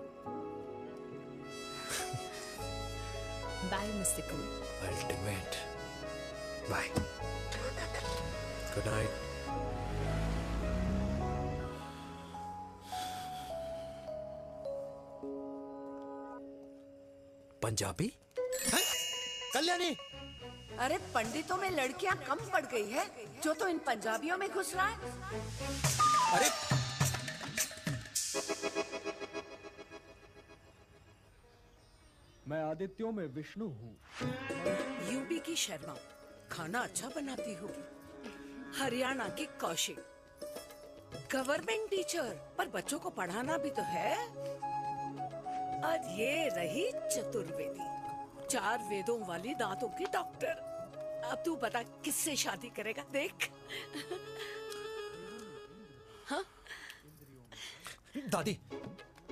Speaker 12: Bye mister cool.
Speaker 6: Ultimate. Bye. Good night. Punjabi? Kalyani!
Speaker 7: अरे पंडितों में लड़कियां कम पड़ गई है जो तो इन पंजाबियों में घुस रहा है।
Speaker 6: अरे
Speaker 4: मैं आदित्यों में विष्णु हूँ।
Speaker 7: यूपी की शर्मा, खाना अच्छा बनाती होगी। हरियाणा की कौशिक, गवर्नमेंट टीचर, पर बच्चों को पढ़ाना भी तो है। और ये रही चतुर्वेदी, 4 वेदों वाली दांतों की डॉक्टर। अब तू बता किससे शादी करेगा? देख। हाँ?
Speaker 6: दादी,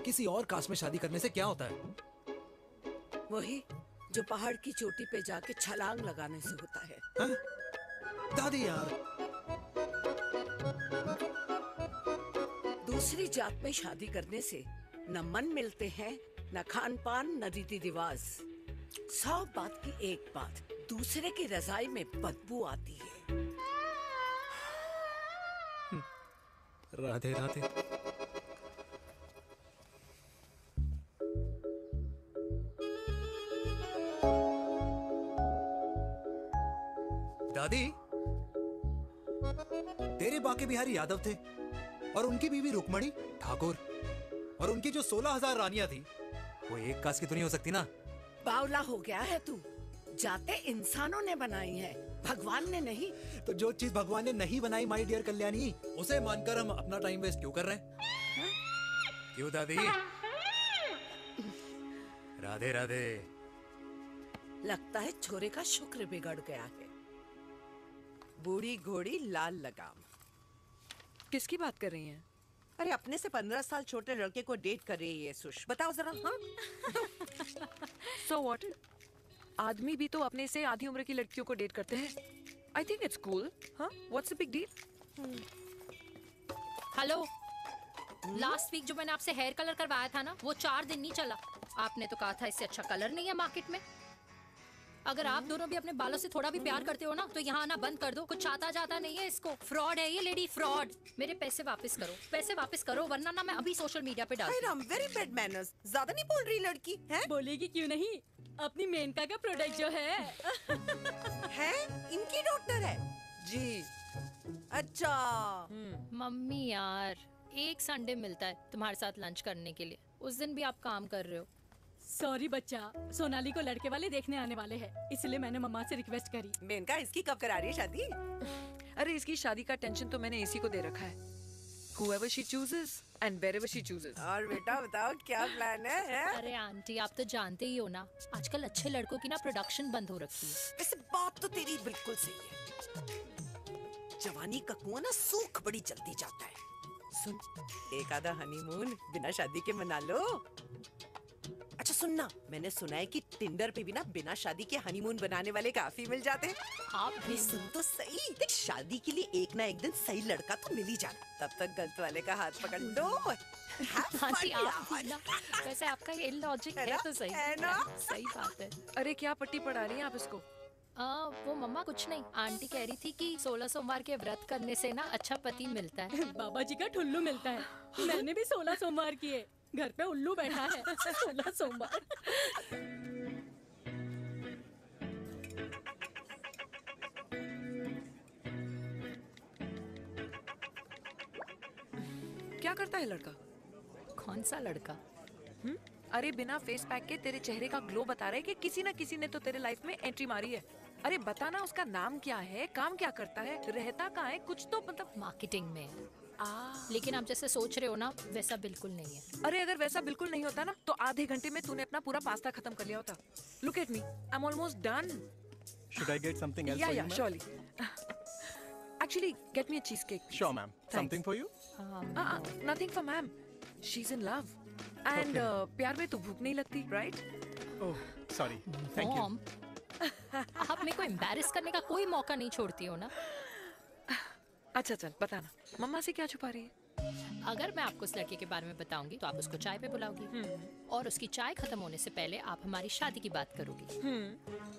Speaker 6: किसी और कास्ट में शादी करने से क्या होता है?
Speaker 7: वही जो पहाड़ की चोटी पे जाके छलांग लगाने से होता है।
Speaker 6: हाँ? दादी यार।
Speaker 7: दूसरी जात में शादी करने से न मन मिलते हैं, न खान पान, न रीति रिवाज। 100 बात की एक बात, दूसरे की रजाई में बदबू आती है।
Speaker 6: राधे राधे। दादी, तेरे बाके बिहारी यादव थे और उनकी बीवी रुक्मणी ठाकुर, और उनकी जो 16,000 रानियां थी वो एक कास्ट की तो नहीं हो सकती ना?
Speaker 7: बावला हो गया है तू। जाते इंसानों ने बनाई है, भगवान ने नहीं।
Speaker 6: तो जो चीज भगवान ने नहीं बनाई माय डियर कल्याणी, उसे मानकर हम अपना टाइम वेस्ट क्यों कर रहे हैं? क्यों दादी? राधे राधे।
Speaker 7: लगता है छोरे का शुक्र बिगड़ गया है।
Speaker 22: बूढ़ी घोड़ी लाल लगाम।
Speaker 21: किसकी बात कर रही हैं?
Speaker 22: अरे अपने से 15 साल छोटे लड़के को डेट कर रही है सुष। बताओ जरा। हाँ?
Speaker 21: So what? आदमी भी तो अपने से आधी उम्र की लड़कियों को डेट करते हैं। I think it's cool. हाँ, what's the big deal?
Speaker 12: Hello, last week जो मैंने आपसे हेयर कलर करवाया था ना, वो 4 दिन नहीं चला। आपने तो कहा था इससे अच्छा कलर नहीं है मार्केट में। अगर आप दोनों भी अपने बालों से थोड़ा भी प्यार करते हो ना, तो यहाँ आना बंद कर दो। कुछ आता जाता नहीं है इसको। फ्रॉड है ये लेडी, फ्रॉड। मेरे पैसे वापस करो, पैसे वापस करो, वरना ना मैं अभी सोशल मीडिया पे डाल।
Speaker 22: Very bad manners. ज्यादा नहीं बोल रही लड़की है?
Speaker 18: बोलेगी क्यों नहीं? अपनी मेनका का प्रोडक्ट जो है
Speaker 22: है इनकी डॉक्टर है
Speaker 21: जी।
Speaker 22: अच्छा
Speaker 12: मम्मी यार, एक संडे मिलता है तुम्हारे साथ लंच करने के लिए, उस दिन भी आप काम कर रहे हो।
Speaker 18: सॉरी बच्चा, सोनाली को लड़के वाले देखने आने वाले हैं, इसलिए मैंने मम्मा से रिक्वेस्ट करी।
Speaker 22: मेनका, इसकी कब करा रही है शादी?
Speaker 21: अरे इसकी शादी का टेंशन तो मैंने इसी को दे रखा है। Whoever she chooses and wherever she chooses।
Speaker 22: और बेटा बताओ क्या प्लान है?
Speaker 12: अरे आंटी, आप तो जानते ही हो ना, आजकल अच्छे लड़कों की ना प्रोडक्शन बंद हो रखी है।
Speaker 22: वैसे बात तो तेरी बिल्कुल सही है। जवानी का कुआं ना सूख बड़ी जल्दी जाता है। सुन, एक आधा हनीमून बिना शादी के मना लो। अच्छा सुनना, मैंने सुना है कि टिंडर पे भी ना बिना शादी के हनीमून बनाने वाले काफी मिल जाते हैं।
Speaker 12: आप भी
Speaker 22: सुन तो सही, देख शादी के लिए एक ना एक दिन सही लड़का तो मिल ही जाना। तब तक गलत वाले का हाथ पकड़ लो।
Speaker 12: आंटी आप भी ना, वैसे आपका ये लॉजिक है तो सही
Speaker 22: है ना?
Speaker 12: सही बात है।
Speaker 21: अरे क्या पट्टी पढ़ा रही हैं आप इसको?
Speaker 12: वो मम्मा कुछ नहीं, आंटी कह रही थी कि 16 सोमवार के व्रत करने से ना अच्छा पति मिलता है।
Speaker 18: बाबा जी का ठुल्लू मिलता है। मैंने भी 16 सोमवार किए, घर पे उल्लू बैठा है। 16 सोमवार।
Speaker 21: क्या करता है लड़का?
Speaker 12: कौन सा लड़का?
Speaker 21: अरे बिना फेस पैक के तेरे चेहरे का ग्लो बता रहा है कि किसी ना किसी ने तो तेरे लाइफ में एंट्री मारी है। अरे बताना, उसका नाम क्या है, काम क्या करता है, रहता कहाँ है, कुछ तो मतलब।
Speaker 12: मार्केटिंग में। लेकिन आप जैसे सोच रहे हो ना, वैसा बिल्कुल नहीं है।
Speaker 21: अरे अगर वैसा बिल्कुल नहीं होता ना, तो आधे घंटे में तूने अपना पूरा पास्ता खत्म कर लिया होता। Look at me, I am almost done.
Speaker 4: Should I get something else
Speaker 21: Yeah,
Speaker 4: for
Speaker 21: yeah,
Speaker 4: you, ma'am?
Speaker 21: surely. Actually, get me a cheesecake.
Speaker 4: Sure, ma'am.
Speaker 21: Thanks.
Speaker 4: Something for you?
Speaker 21: Nothing for ma'am. She's in love. And प्यार में तो भूख नहीं लगती, right?
Speaker 4: Oh, sorry. Thank you.
Speaker 12: Mom, आप मेरे को embarrass करने का कोई मौका नहीं छोड़ती हो ना।
Speaker 21: अच्छा चल बताना, मम्मा से क्या छुपा रही है?
Speaker 12: अगर मैं आपको उस लड़के के बारे में बताऊंगी तो आप उसको चाय पे बुलाओगी, और उसकी चाय खत्म होने से पहले आप हमारी शादी की बात करोगी,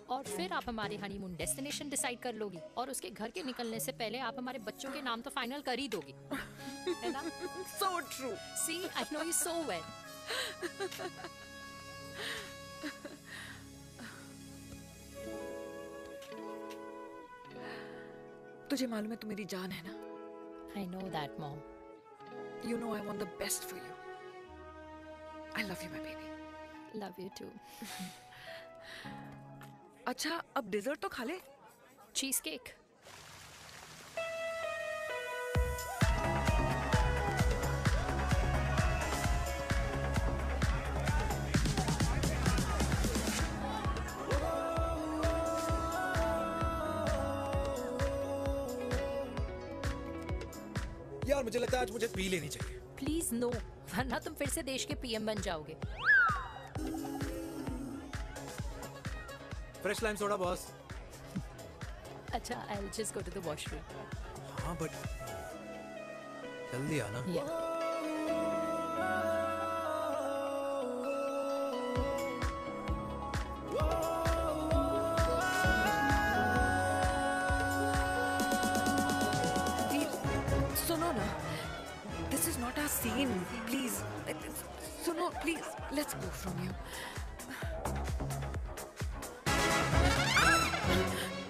Speaker 12: और फिर आप हमारे हनीमून डेस्टिनेशन डिसाइड कर लोगी, और उसके घर के निकलने से पहले आप हमारे बच्चों के नाम तो फाइनल कर ही दोगी, है ना?
Speaker 21: So true.
Speaker 12: See, I know you so well.
Speaker 21: तुझे मालूम है तू मेरी जान है ना?
Speaker 12: I know that, Mom.
Speaker 21: You know I want the best for you. I love you, my baby.
Speaker 12: Love you too.
Speaker 21: अच्छा, अब डिजर्ट तो खा ले।
Speaker 12: Cheese cake.
Speaker 6: यार मुझे लगता है आज मुझे पी लेनी चाहिए।
Speaker 12: प्लीज नो, वरना तुम फिर से देश के पीएम बन जाओगे।
Speaker 6: Fresh lime soda boss.
Speaker 12: अच्छा, I'll just go to the washroom.
Speaker 6: हाँ बट जल्दी आना।
Speaker 21: सुनो ना, this is not our scene. Please, सुनो please, let's go from here.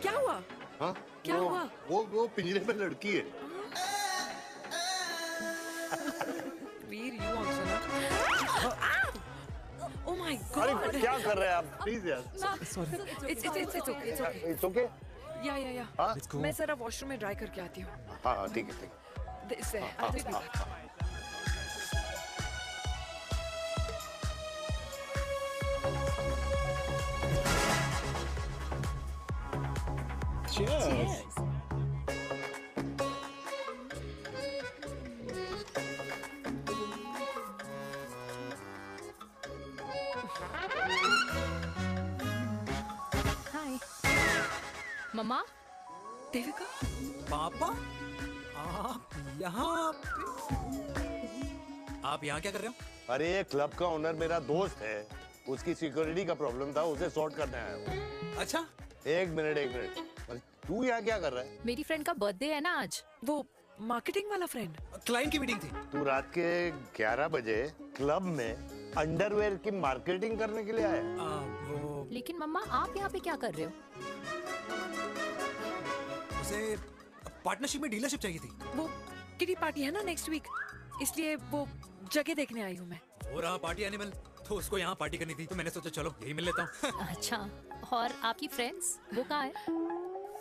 Speaker 21: क्या हुआ?
Speaker 5: हाँ?
Speaker 21: क्या हुआ?
Speaker 5: वो पिंजरे में लड़की है।
Speaker 21: वीर, you also ना? Oh my God!
Speaker 5: अरे क्या कर रहे हैं आप? Please यार।
Speaker 21: Sorry. It's okay.
Speaker 5: It's okay?
Speaker 21: या
Speaker 5: हाँ?
Speaker 21: मैं जरा वॉशरूम में ड्राई करके आती हूँ।
Speaker 5: हाँ ठीक है।
Speaker 21: इससे I'll be back.
Speaker 5: Cheers.
Speaker 12: मम्मा।
Speaker 21: देविका।
Speaker 6: पापा, आप यहाँ क्या कर रहे हो?
Speaker 5: अरे ये क्लब का ओनर मेरा दोस्त है, उसकी सिक्योरिटी का प्रॉब्लम था, उसे सॉर्ट करने आया हूँ।
Speaker 6: अच्छा,
Speaker 5: एक मिनट। अरे तू यहाँ क्या कर रहा है?
Speaker 12: मेरी फ्रेंड का बर्थडे है ना आज।
Speaker 21: वो मार्केटिंग वाला फ्रेंड।
Speaker 6: क्लाइंट की मीटिंग थी।
Speaker 5: तू रात के 11 बजे क्लब में अंडरवेयर की मार्केटिंग करने के लिए आया?
Speaker 12: लेकिन मम्मा आप यहाँ पे क्या कर रहे हो?
Speaker 6: उसे पार्टनरशिप में डीलरशिप चाहिए थी।
Speaker 21: वो किटी पार्टी है ना नेक्स्ट वीक, इसलिए वो जगह देखने आई हूँ मैं।
Speaker 6: हो रहा पार्टी एनिमल, तो उसको यहाँ पार्टी करनी थी, तो मैंने सोचा चलो यही मिल लेता हूँ।
Speaker 12: अच्छा, और आपकी फ्रेंड्स वो कहाँ है?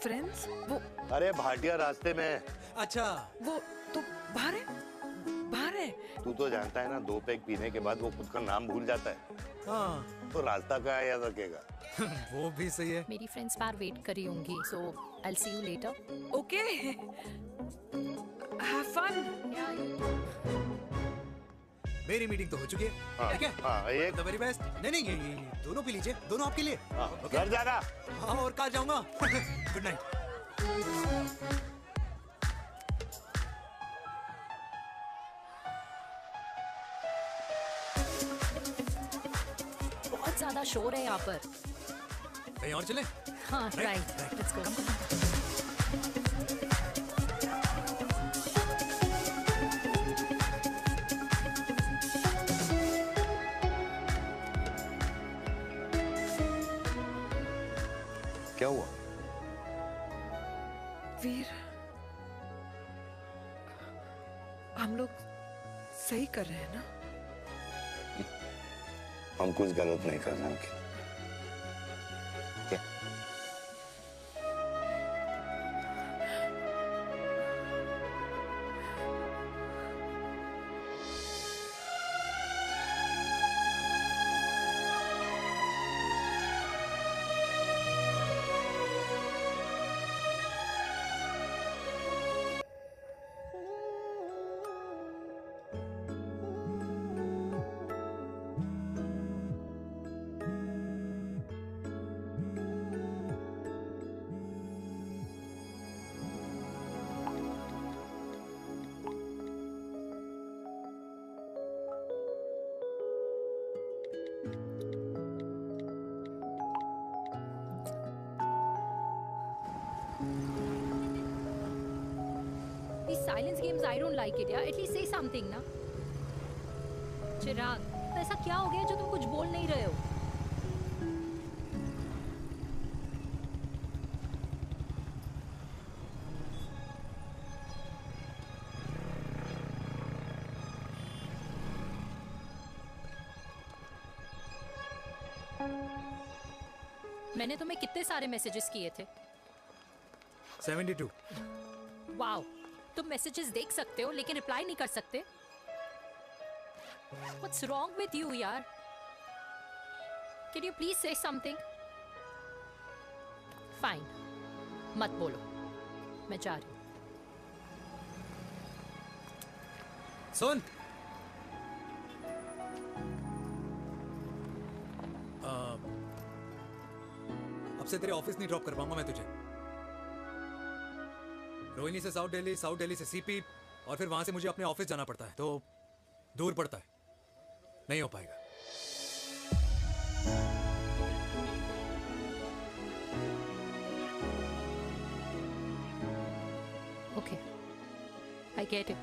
Speaker 21: फ्रेंड्स वो
Speaker 5: अरे भाटिया रास्ते में।
Speaker 6: अच्छा,
Speaker 21: वो तो बाहर है।
Speaker 5: तू तो जानता है ना, 2 पैक पीने के बाद वो खुद का नाम भूल जाता है।
Speaker 6: हाँ।
Speaker 5: तो रास्ता कहाँ याद रखेगा?
Speaker 6: वो भी सही है।
Speaker 12: मेरी फ्रेंड्स बाहर वेट कर रही होंगी, so I will see you later.
Speaker 21: Okay, have fun.
Speaker 6: मेरी मीटिंग तो हो चुकी है।
Speaker 5: हाँ,
Speaker 6: ठीक है?
Speaker 5: हाँ, एक
Speaker 6: द वेरी बेस्ट। नहीं, ये दोनों पी लीजिए, दोनों आपके लिए।
Speaker 5: घर जाना।
Speaker 6: हाँ, और कहाँ जाऊंगा? Good night.
Speaker 12: बहुत ज्यादा शोर है यहाँ पर।
Speaker 6: कहीं और चले?
Speaker 12: हाँ, राइट, लेट्स गो।
Speaker 5: क्या हुआ?
Speaker 21: वीर, हम लोग सही कर रहे हैं ना?
Speaker 5: हम कुछ गलत नहीं कर रहे हैं। क्या?
Speaker 12: These silence games, I don't like it, यार. At least say something, ना. चिराग, तो ऐसा क्या हो गया जो तुम कुछ बोल नहीं रहे हो? मैंने तुम्हें कितने सारे मैसेजेस किए थे?
Speaker 6: 72।
Speaker 12: वाओ, तुम मैसेजेस देख सकते हो लेकिन रिप्लाई नहीं कर सकते? What's wrong with you, यार? Can you please say something? Fine, मत बोलो, मैं जा रही हूँ।
Speaker 6: सुन, अब से तेरे ऑफिस नहीं ड्रॉप कर पाऊंगा मैं तुझे। रोहिणी से साउथ दिल्ली से सीपी, और फिर वहां से मुझे अपने ऑफिस जाना पड़ता है, तो दूर पड़ता है, नहीं हो पाएगा।
Speaker 12: Okay, I get it.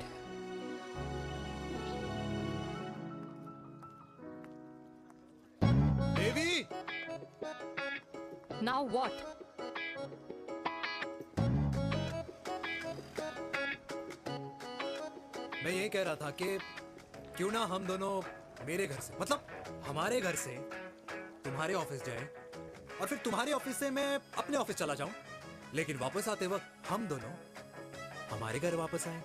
Speaker 6: Devi!
Speaker 12: Now what?
Speaker 6: मैं ये कह रहा था कि क्यों ना हम दोनों मेरे घर से, मतलब हमारे घर से तुम्हारे ऑफिस जाए, और फिर तुम्हारे ऑफिस से मैं अपने ऑफिस चला जाऊं, लेकिन वापस आते वक्त हम दोनों हमारे घर वापस आए।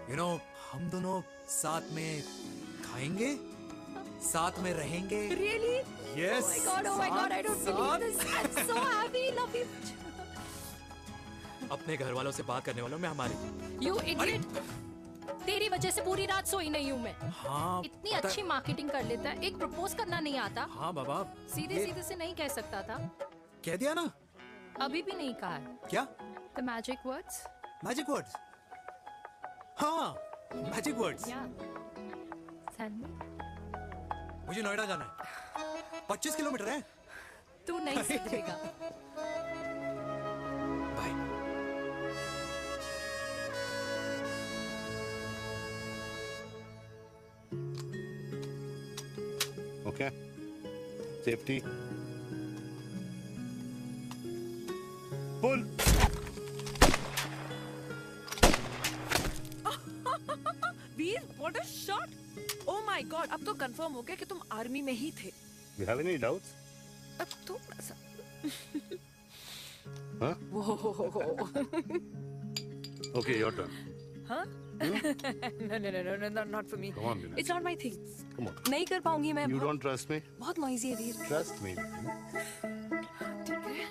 Speaker 6: यू नो, हम दोनों साथ में खाएंगे, साथ में रहेंगे।
Speaker 12: Really?
Speaker 6: Yes.
Speaker 12: Oh my God, I don't believe this. I'm so happy, love you.
Speaker 6: अपने घर वालों से बात करने वालों में हमारी।
Speaker 12: You idiot! तेरी वजह से पूरी रात सोई नहीं हूँ मैं।
Speaker 6: हाँ,
Speaker 12: इतनी अच्छी मार्केटिंग कर लेता है, एक प्रपोज करना नहीं आता।
Speaker 6: हाँ बाबा,
Speaker 12: सीधे से नहीं कह सकता था।
Speaker 6: कह दिया ना,
Speaker 12: अभी भी नहीं कहा है।
Speaker 6: क्या?
Speaker 12: The magic words?
Speaker 6: Magic words? हाँ, मैजिक वर्ड्स।
Speaker 12: Tell me.
Speaker 6: मुझे नोएडा जाना है। 25 किलोमीटर है।
Speaker 12: तू नहीं सीखेगा।
Speaker 6: Bye.
Speaker 5: Okay, safety, pull.
Speaker 21: Veer, what a shot! Oh my god, अब तो कंफर्म हो गया कि तुम आर्मी में ही थे।
Speaker 5: You have any doubts?
Speaker 21: अब थोड़ा सा।
Speaker 5: Huh?
Speaker 21: वो
Speaker 5: Okay, your turn.
Speaker 21: हाँ? No, not for me.
Speaker 5: Come on, Vinay.
Speaker 21: It's not my thing.
Speaker 5: Come on.
Speaker 21: नहीं कर पाऊंगी मैं।
Speaker 5: You don't trust me?
Speaker 21: बहुत noisy है वीर।
Speaker 5: Trust me.
Speaker 21: ठीक है।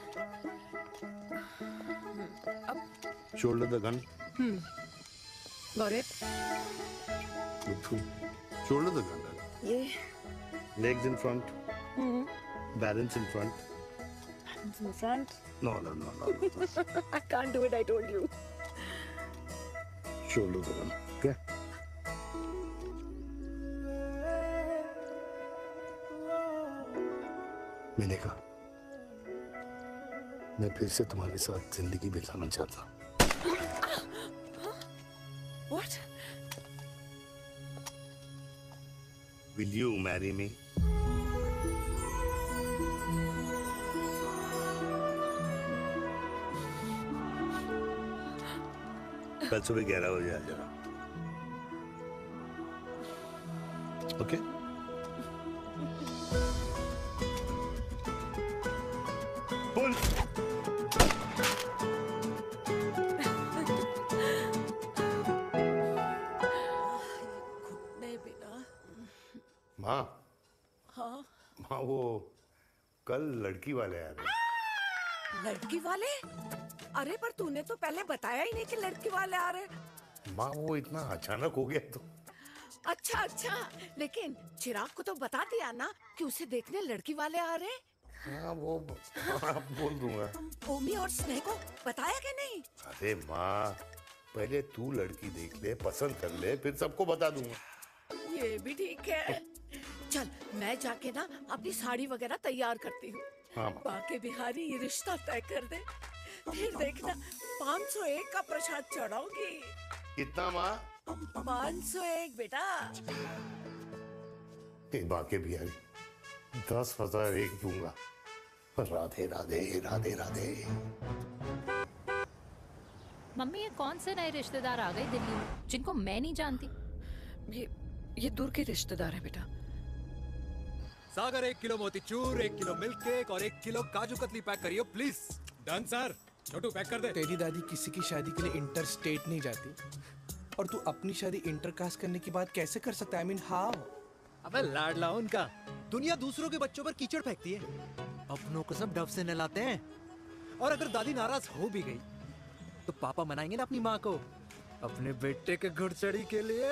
Speaker 5: Shoulder the gun.
Speaker 21: Got it.
Speaker 5: Look through. Shoulder the gun.
Speaker 21: ये।
Speaker 5: Legs in front. Balance in front.
Speaker 21: Hands in front.
Speaker 5: No.
Speaker 21: I can't do it. I told you.
Speaker 5: Shoulder the gun. Okay. मैंने कहा मैं फिर से तुम्हारे साथ जिंदगी बिताना चाहता हूँ।
Speaker 21: What?
Speaker 5: Will you marry me? कल सुबह 11 बजे आ जाना। ओके? पुल।
Speaker 7: नहीं बेटा।
Speaker 5: माँ,
Speaker 7: हाँ,
Speaker 5: माँ वो कल लड़की वाले आ रहे हैं।
Speaker 7: लड़की वाले? अरे पर तूने तो पहले बताया ही नहीं कि लड़की वाले आ रहे।
Speaker 5: माँ वो इतना अचानक हो गया तो।
Speaker 7: अच्छा, लेकिन चिराग को तो बता दिया ना कि उसे देखने लड़की वाले आ रहे।
Speaker 5: हाँ वो बोल दूंगा।
Speaker 7: ओमी और स्नेह को बताया कि नहीं?
Speaker 5: अरे माँ, पहले तू लड़की देख ले, पसंद कर ले, फिर सबको बता दूंगा।
Speaker 7: ये भी ठीक है। चल मैं जाके ना अपनी साड़ी वगैरह तैयार करती हूँ।
Speaker 5: हाँ।
Speaker 7: बाके बिहारी ये रिश्ता तय कर दे, फिर देखना 501 का प्रसाद चढ़ाओगी।
Speaker 5: कितना माँ?
Speaker 7: 501 बेटा।
Speaker 5: बाके बिहारी 10,001 दूंगा। राधे राधे राधे राधे।
Speaker 12: मम्मी ये कौन से नए रिश्तेदार आ गए दिल्ली में जिनको मैं नहीं जानती?
Speaker 21: ये दूर के रिश्तेदार है बेटा।
Speaker 6: Sagar 1 kilo motichoor, 1 kilo milk cake और 1 किलो काजू कतली पैक करियो please. Done sir. Chhotu pack कर दे।
Speaker 9: तेरी दादी किसी की शादी के लिए इंटर स्टेट नहीं जाती और तू अपनी शादी इंटर कास्ट करने की बात कैसे कर सकता है? I mean, how?
Speaker 6: अबे लाडला उनका। दुनिया दूसरों के बच्चों पर कीचड़ फेंकती है, अपनों को सब डब से नहलाते हैं। और अगर दादी नाराज हो भी गई तो पापा मनाएंगे ना अपनी माँ को अपने बेटे के घुड़चढ़ी के लिए।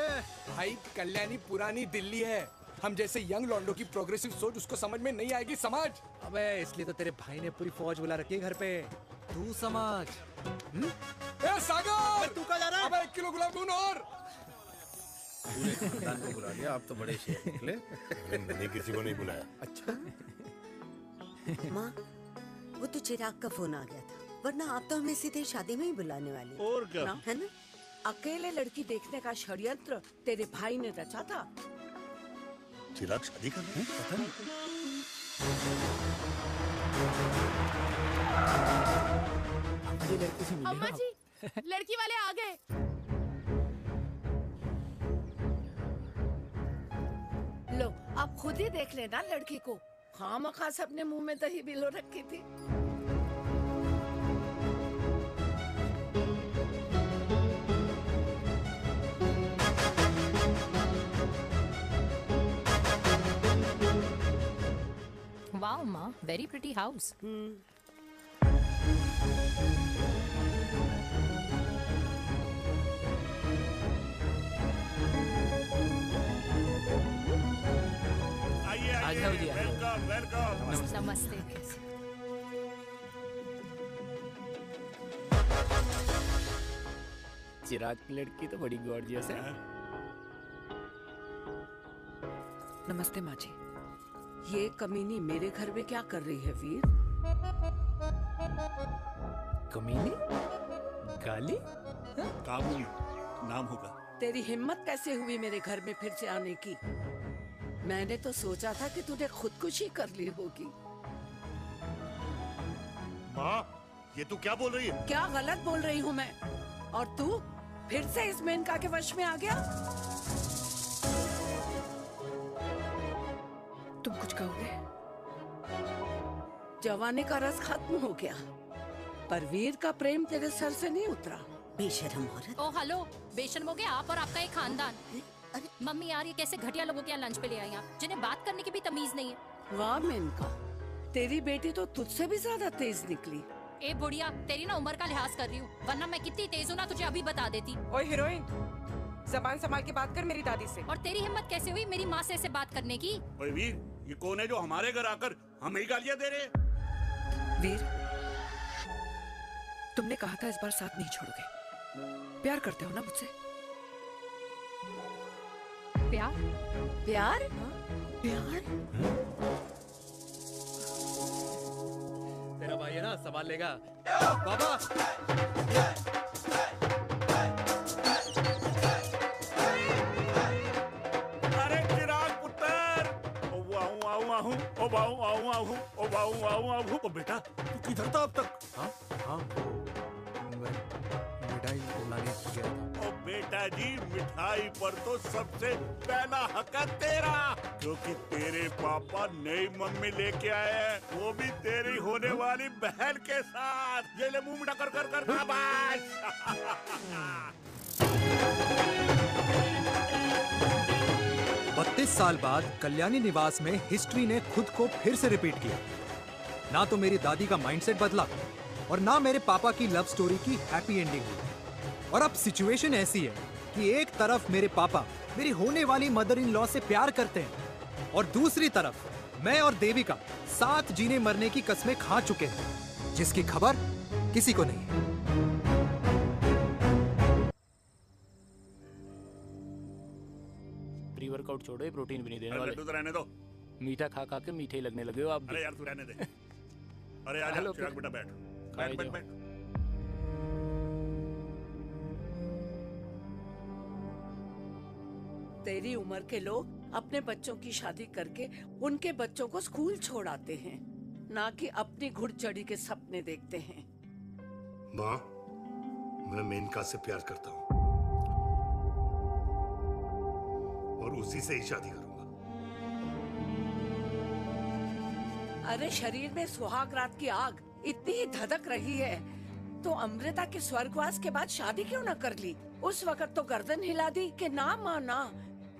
Speaker 9: भाई कल्याणी पुरानी दिल्ली है, हम जैसे यंग लॉन्डो की प्रोग्रेसिव सोच उसको समझ में नहीं आएगी। समझ।
Speaker 6: अबे इसलिए तो तेरे भाई ने पूरी फौज बुला रखी है घर पे, तू समझ।
Speaker 9: ए सागर,
Speaker 6: तू कहाँ जा रहा है?
Speaker 9: अबे 1 किलो गुलाब जामुन और।
Speaker 11: पूरे खानदान को बुला लिया, आप तो बड़े शेर निकले।
Speaker 5: मैंने किसी को नहीं बुलाया।
Speaker 9: अच्छा।
Speaker 15: माँ, वो तो चिराग का फोन आ गया था, वरना आप तो हमें सीधे शादी में ही बुलाने वाली।
Speaker 5: और क्या?
Speaker 15: है ना?
Speaker 7: अकेले लड़की देखने का षड्यंत्र तेरे भाई ने रचा था।
Speaker 5: चिराग शादी कर रहे हैं? पता नहीं।
Speaker 19: अम्मा जी, लड़की वाले आ गए।
Speaker 7: लो आप खुद ही देख लेना लड़की को। खामखा से अपने मुंह में दही बिलो रखी थी।
Speaker 12: Wow, Ma, very pretty house.
Speaker 10: आइए
Speaker 12: आ जाओ जी, आ जाओ।
Speaker 10: Welcome welcome.
Speaker 12: नमस्ते।
Speaker 16: चिराग की लड़की तो बड़ी गॉर्जियस है।
Speaker 21: नमस्ते माँ जी।
Speaker 7: ये कमीनी मेरे घर में क्या कर रही है वीर?
Speaker 16: कमीनी? गाली?
Speaker 10: काबू नाम होगा।
Speaker 7: तेरी हिम्मत कैसे हुई मेरे घर में फिर से आने की? मैंने तो सोचा था कि तूने खुदकुशी कर ली होगी।
Speaker 10: माँ, ये तू क्या बोल रही है?
Speaker 7: क्या गलत बोल रही हूँ मैं? और तू फिर से इस मेनका के वश में आ गया?
Speaker 21: तुम कुछ कहोगे?
Speaker 7: जवानी का रस खत्म हो गया, पर वीर का प्रेम तेरे सर से नहीं उतरा।
Speaker 15: बेशरम औरत।
Speaker 12: ओ हेलो, बेशर्म हो गए आप और आपका एक खानदान। मम्मी यार, ये कैसे घटिया लोगों के यहाँ लंच पे ले आई आप, जिन्हें बात करने की भी तमीज नहीं है।
Speaker 7: वाह मेनका, तेरी बेटी तो तुझसे भी ज्यादा तेज निकली।
Speaker 12: ए बुढ़िया, तेरी ना उम्र का लिहाज कर रही हूँ, वरना मैं कितनी तेज हूँ ना तुझे अभी बता देती।
Speaker 13: ओए हीरोइन, ज़बान संभाल के बात कर मेरी दादी से।
Speaker 12: और तेरी हिम्मत कैसे हुई मेरी माँ से ऐसे बात करने की?
Speaker 11: ओए वीर, ये कौन है जो हमारे घर आकर हमें ही गालियाँ दे रहे?
Speaker 21: वीर, तुमने कहा था इस बार साथ नहीं छोड़ोगे। प्यार करते हो ना मुझसे?
Speaker 12: प्यार?
Speaker 7: प्यार?
Speaker 21: प्यार?
Speaker 6: तेरा भाई है ना, संभाल लेगा। बाबा!
Speaker 10: अरे चिराग पुत्र! ओ वाहू वाहू वाहू, ओ वाहू वाहू वाहू, ओ वाहू वाहू वाहू। ओ बेटा, तू किधर था अब तक?
Speaker 6: हाँ हाँ, मिठाई लाने गया था।
Speaker 10: ओ बेटा जी, मिठाई पर तो सबसे पहला हक है तेरा, क्योंकि तेरे पापा नई मम्मी लेके आए हैं, वो भी तेरी होने वाली बहन के साथ। ये ले मुंह मीठा कर कर कर शाबाश।
Speaker 6: 32 साल बाद कल्याणी निवास में हिस्ट्री ने खुद को फिर से रिपीट किया। ना तो मेरी दादी का माइंडसेट बदला और ना मेरे पापा की लव स्टोरी की हैप्पी एंडिंग हुई। और अब सिचुएशन ऐसी है कि एक तरफ मेरे पापा मेरी होने वाली मदर इन लॉ से प्यार करते हैं और दूसरी तरफ मैं और देविका साथ जीने मरने की कस्में खा चुके हैं, जिसकी खबर किसी को नहीं है।
Speaker 16: प्री वर्कआउट छोड़ो, ये प्रोटीन भी नहीं देने वाले।
Speaker 10: लड्डू तो रहने दो।
Speaker 16: मीठा खा खा के मीठे ही लगने लगे हो आप भी।
Speaker 10: अरे यार तू रहने दे। अरे आजा
Speaker 16: हेलो,
Speaker 10: चिराग बेटा, बैठ
Speaker 16: खाए
Speaker 10: बैठ बैठ
Speaker 16: जाओ।
Speaker 10: बैठ।
Speaker 7: तेरी उम्र के लोग अपने बच्चों की शादी करके उनके बच्चों को स्कूल छोड़ाते हैं, ना कि अपनी घुड़चढ़ी के सपने देखते हैं।
Speaker 5: माँ, मैं मेनका से प्यार करता हूँ और उसी से ही शादी करूंगा।
Speaker 7: अरे शरीर में सुहाग रात की आग इतनी ही धधक रही है तो अमृता के स्वर्गवास के बाद शादी क्यों न कर ली? उस वक्त तो गर्दन हिला दी कि ना माना,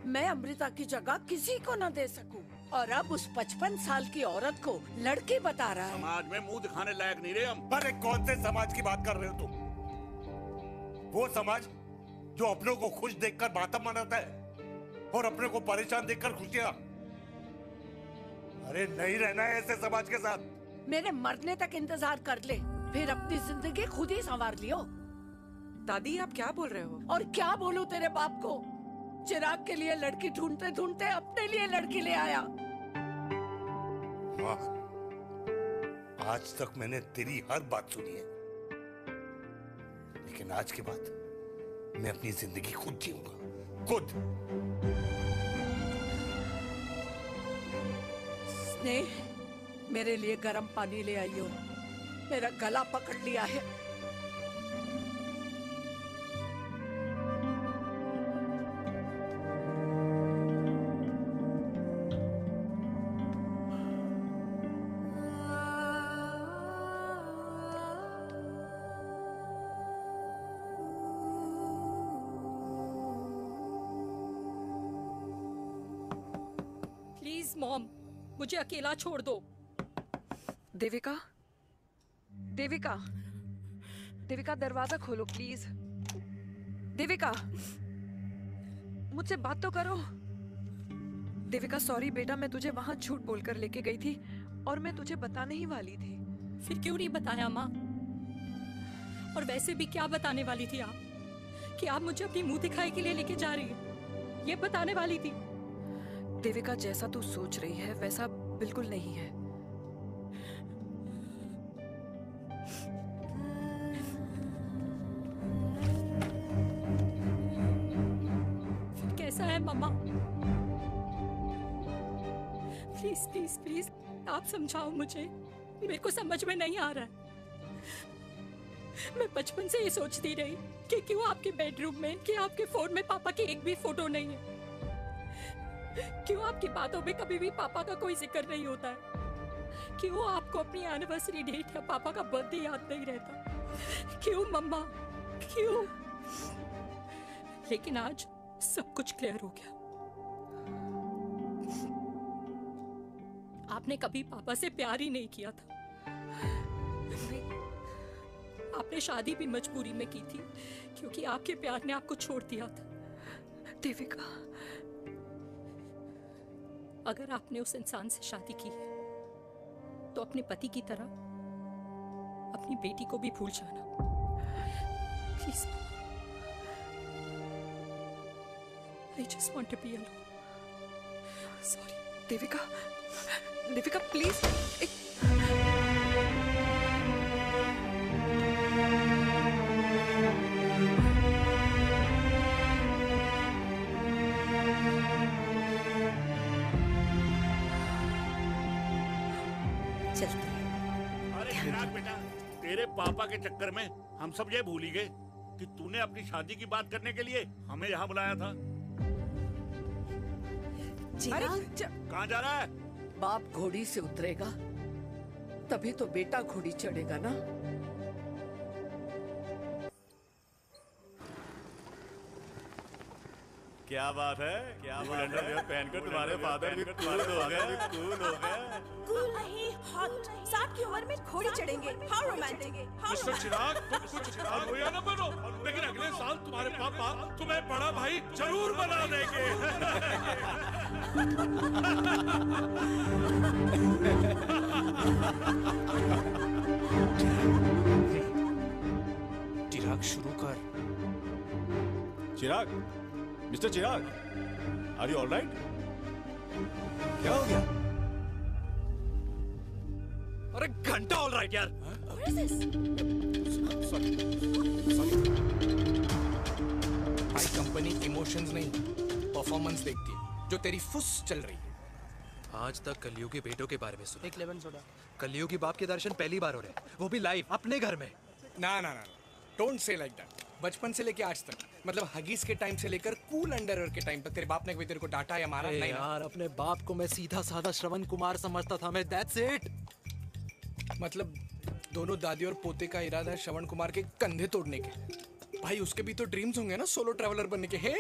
Speaker 7: मैं अमृता की जगह किसी को न दे सकूं। और अब उस 55 साल की औरत को लड़की बता रहा है।
Speaker 10: समाज में मुंह दिखाने लायक नहीं रहे हम। अरे कौन से समाज की बात कर रहे हो तुम? वो समाज जो अपनों को खुश देखकर मातम मनाता है और अपने को परेशान देखकर खुशियां। अरे नहीं रहना है ऐसे समाज के साथ।
Speaker 7: मेरे मरने तक इंतजार कर ले, फिर अपनी जिंदगी खुद ही संवार लियो।
Speaker 21: दादी, आप क्या बोल रहे हो?
Speaker 7: और क्या बोलूं तेरे बाप को? चिराग के लिए लड़की ढूंढते ढूंढते अपने लिए लड़की ले आया।
Speaker 5: माँ, आज तक मैंने तेरी हर बात सुनी है, लेकिन आज के बाद मैं अपनी जिंदगी खुद जीऊंगा, खुद।
Speaker 7: स्नेह, मेरे लिए गर्म पानी ले आइयो, मेरा गला पकड़ लिया है।
Speaker 12: प्लीज मॉम, मुझे अकेला छोड़ दो।
Speaker 21: देविका, देविका, देविका दरवाजा खोलो प्लीज। देविका, मुझसे बात तो करो। देविका सॉरी बेटा, मैं तुझे वहां झूठ बोलकर लेके गई थी और मैं तुझे बताने ही वाली थी।
Speaker 12: फिर क्यों नहीं बताया माँ? और वैसे भी क्या बताने वाली थी आप?
Speaker 18: कि आप मुझे अपनी मुंह दिखाई के लिए लेके जा रही हैं। ये बताने वाली थी।
Speaker 21: देविका, जैसा तू सोच रही है वैसा बिल्कुल नहीं है।
Speaker 18: कैसा है मम्मा? प्लीज प्लीज प्लीज आप समझाओ मुझे, मेरे को समझ में नहीं आ रहा है। मैं बचपन से ये सोचती रही कि क्यों आपके बेडरूम में, कि आपके फोन में पापा की एक भी फोटो नहीं है, क्यों आपकी बातों में कभी भी पापा का कोई जिक्र नहीं होता है, क्यों आपको अपनी एनिवर्सरी डेट या पापा का बर्थडे याद नहीं रहता, क्यों मम्मा, क्यों? लेकिन आज सब कुछ क्लियर हो गया। आपने कभी पापा से प्यार ही नहीं किया था। आपने शादी भी मजबूरी में की थी क्योंकि आपके प्यार ने आपको छोड़ दिया था।
Speaker 21: देविका,
Speaker 18: अगर आपने उस इंसान से शादी की है तो अपने पति की तरह अपनी बेटी को भी भूल जाना please. I just want to be alone. Sorry.
Speaker 21: Devika, Devika please.
Speaker 10: अरे चिराग बेटा, तेरे पापा के चक्कर में हम सब ये भूल ही गए कि तूने अपनी शादी की बात करने के लिए हमें यहाँ बुलाया था। कहाँ जा रहा है?
Speaker 7: बाप घोड़ी से उतरेगा तभी तो बेटा घोड़ी चढ़ेगा ना।
Speaker 14: क्या बात है, क्या बात है, पहनकर तुम्हारे फादर भी कूल हो गए, कूल हो गए।
Speaker 18: कूल नहीं, हॉट। 60 की उम्र में घोड़ी चढ़ेंगे। How romantic.
Speaker 1: मिस्टर चिराग, तुम कुछ रोया ना बनो, लेकिन अगले साल तुम्हारे पापा तुम्हें बड़ा भाई जरूर बना देंगे।
Speaker 9: चिराग शुरू कर।
Speaker 14: Chirag, mister Chirag, are you alright? क्या हो गया?
Speaker 6: अरे घंटा ऑलराइट यार।
Speaker 9: भाई कंपनी इमोशंस नहीं परफॉर्मेंस देखती है, जो तेरी फुस चल रही है।
Speaker 6: आज तक कलयुगी बेटों के बारे में सुना।
Speaker 9: एक लेमन सोडा।
Speaker 6: कलयुगी बाप के दर्शन पहली बार हो रहे हैं, वो भी लाइव अपने घर में।
Speaker 9: ना ना ना, डोंट से लाइक दैट। बचपन से लेके आज तक, मतलब हगीज के टाइम से लेकर कूल अंडरवेयर के टाइम तक तेरे बाप ने कभी तेरे को डांटा या मारा? नहीं
Speaker 6: यार, अपने बाप को मैं सीधा साधा श्रवण कुमार समझता था मैं, दैट्स इट।
Speaker 9: मतलब दोनों दादी और पोते का इरादा है श्रवण कुमार के कंधे तोड़ने के। भाई उसके भी तो ड्रीम्स होंगे ना सोलो ट्रैवलर बनने के। हे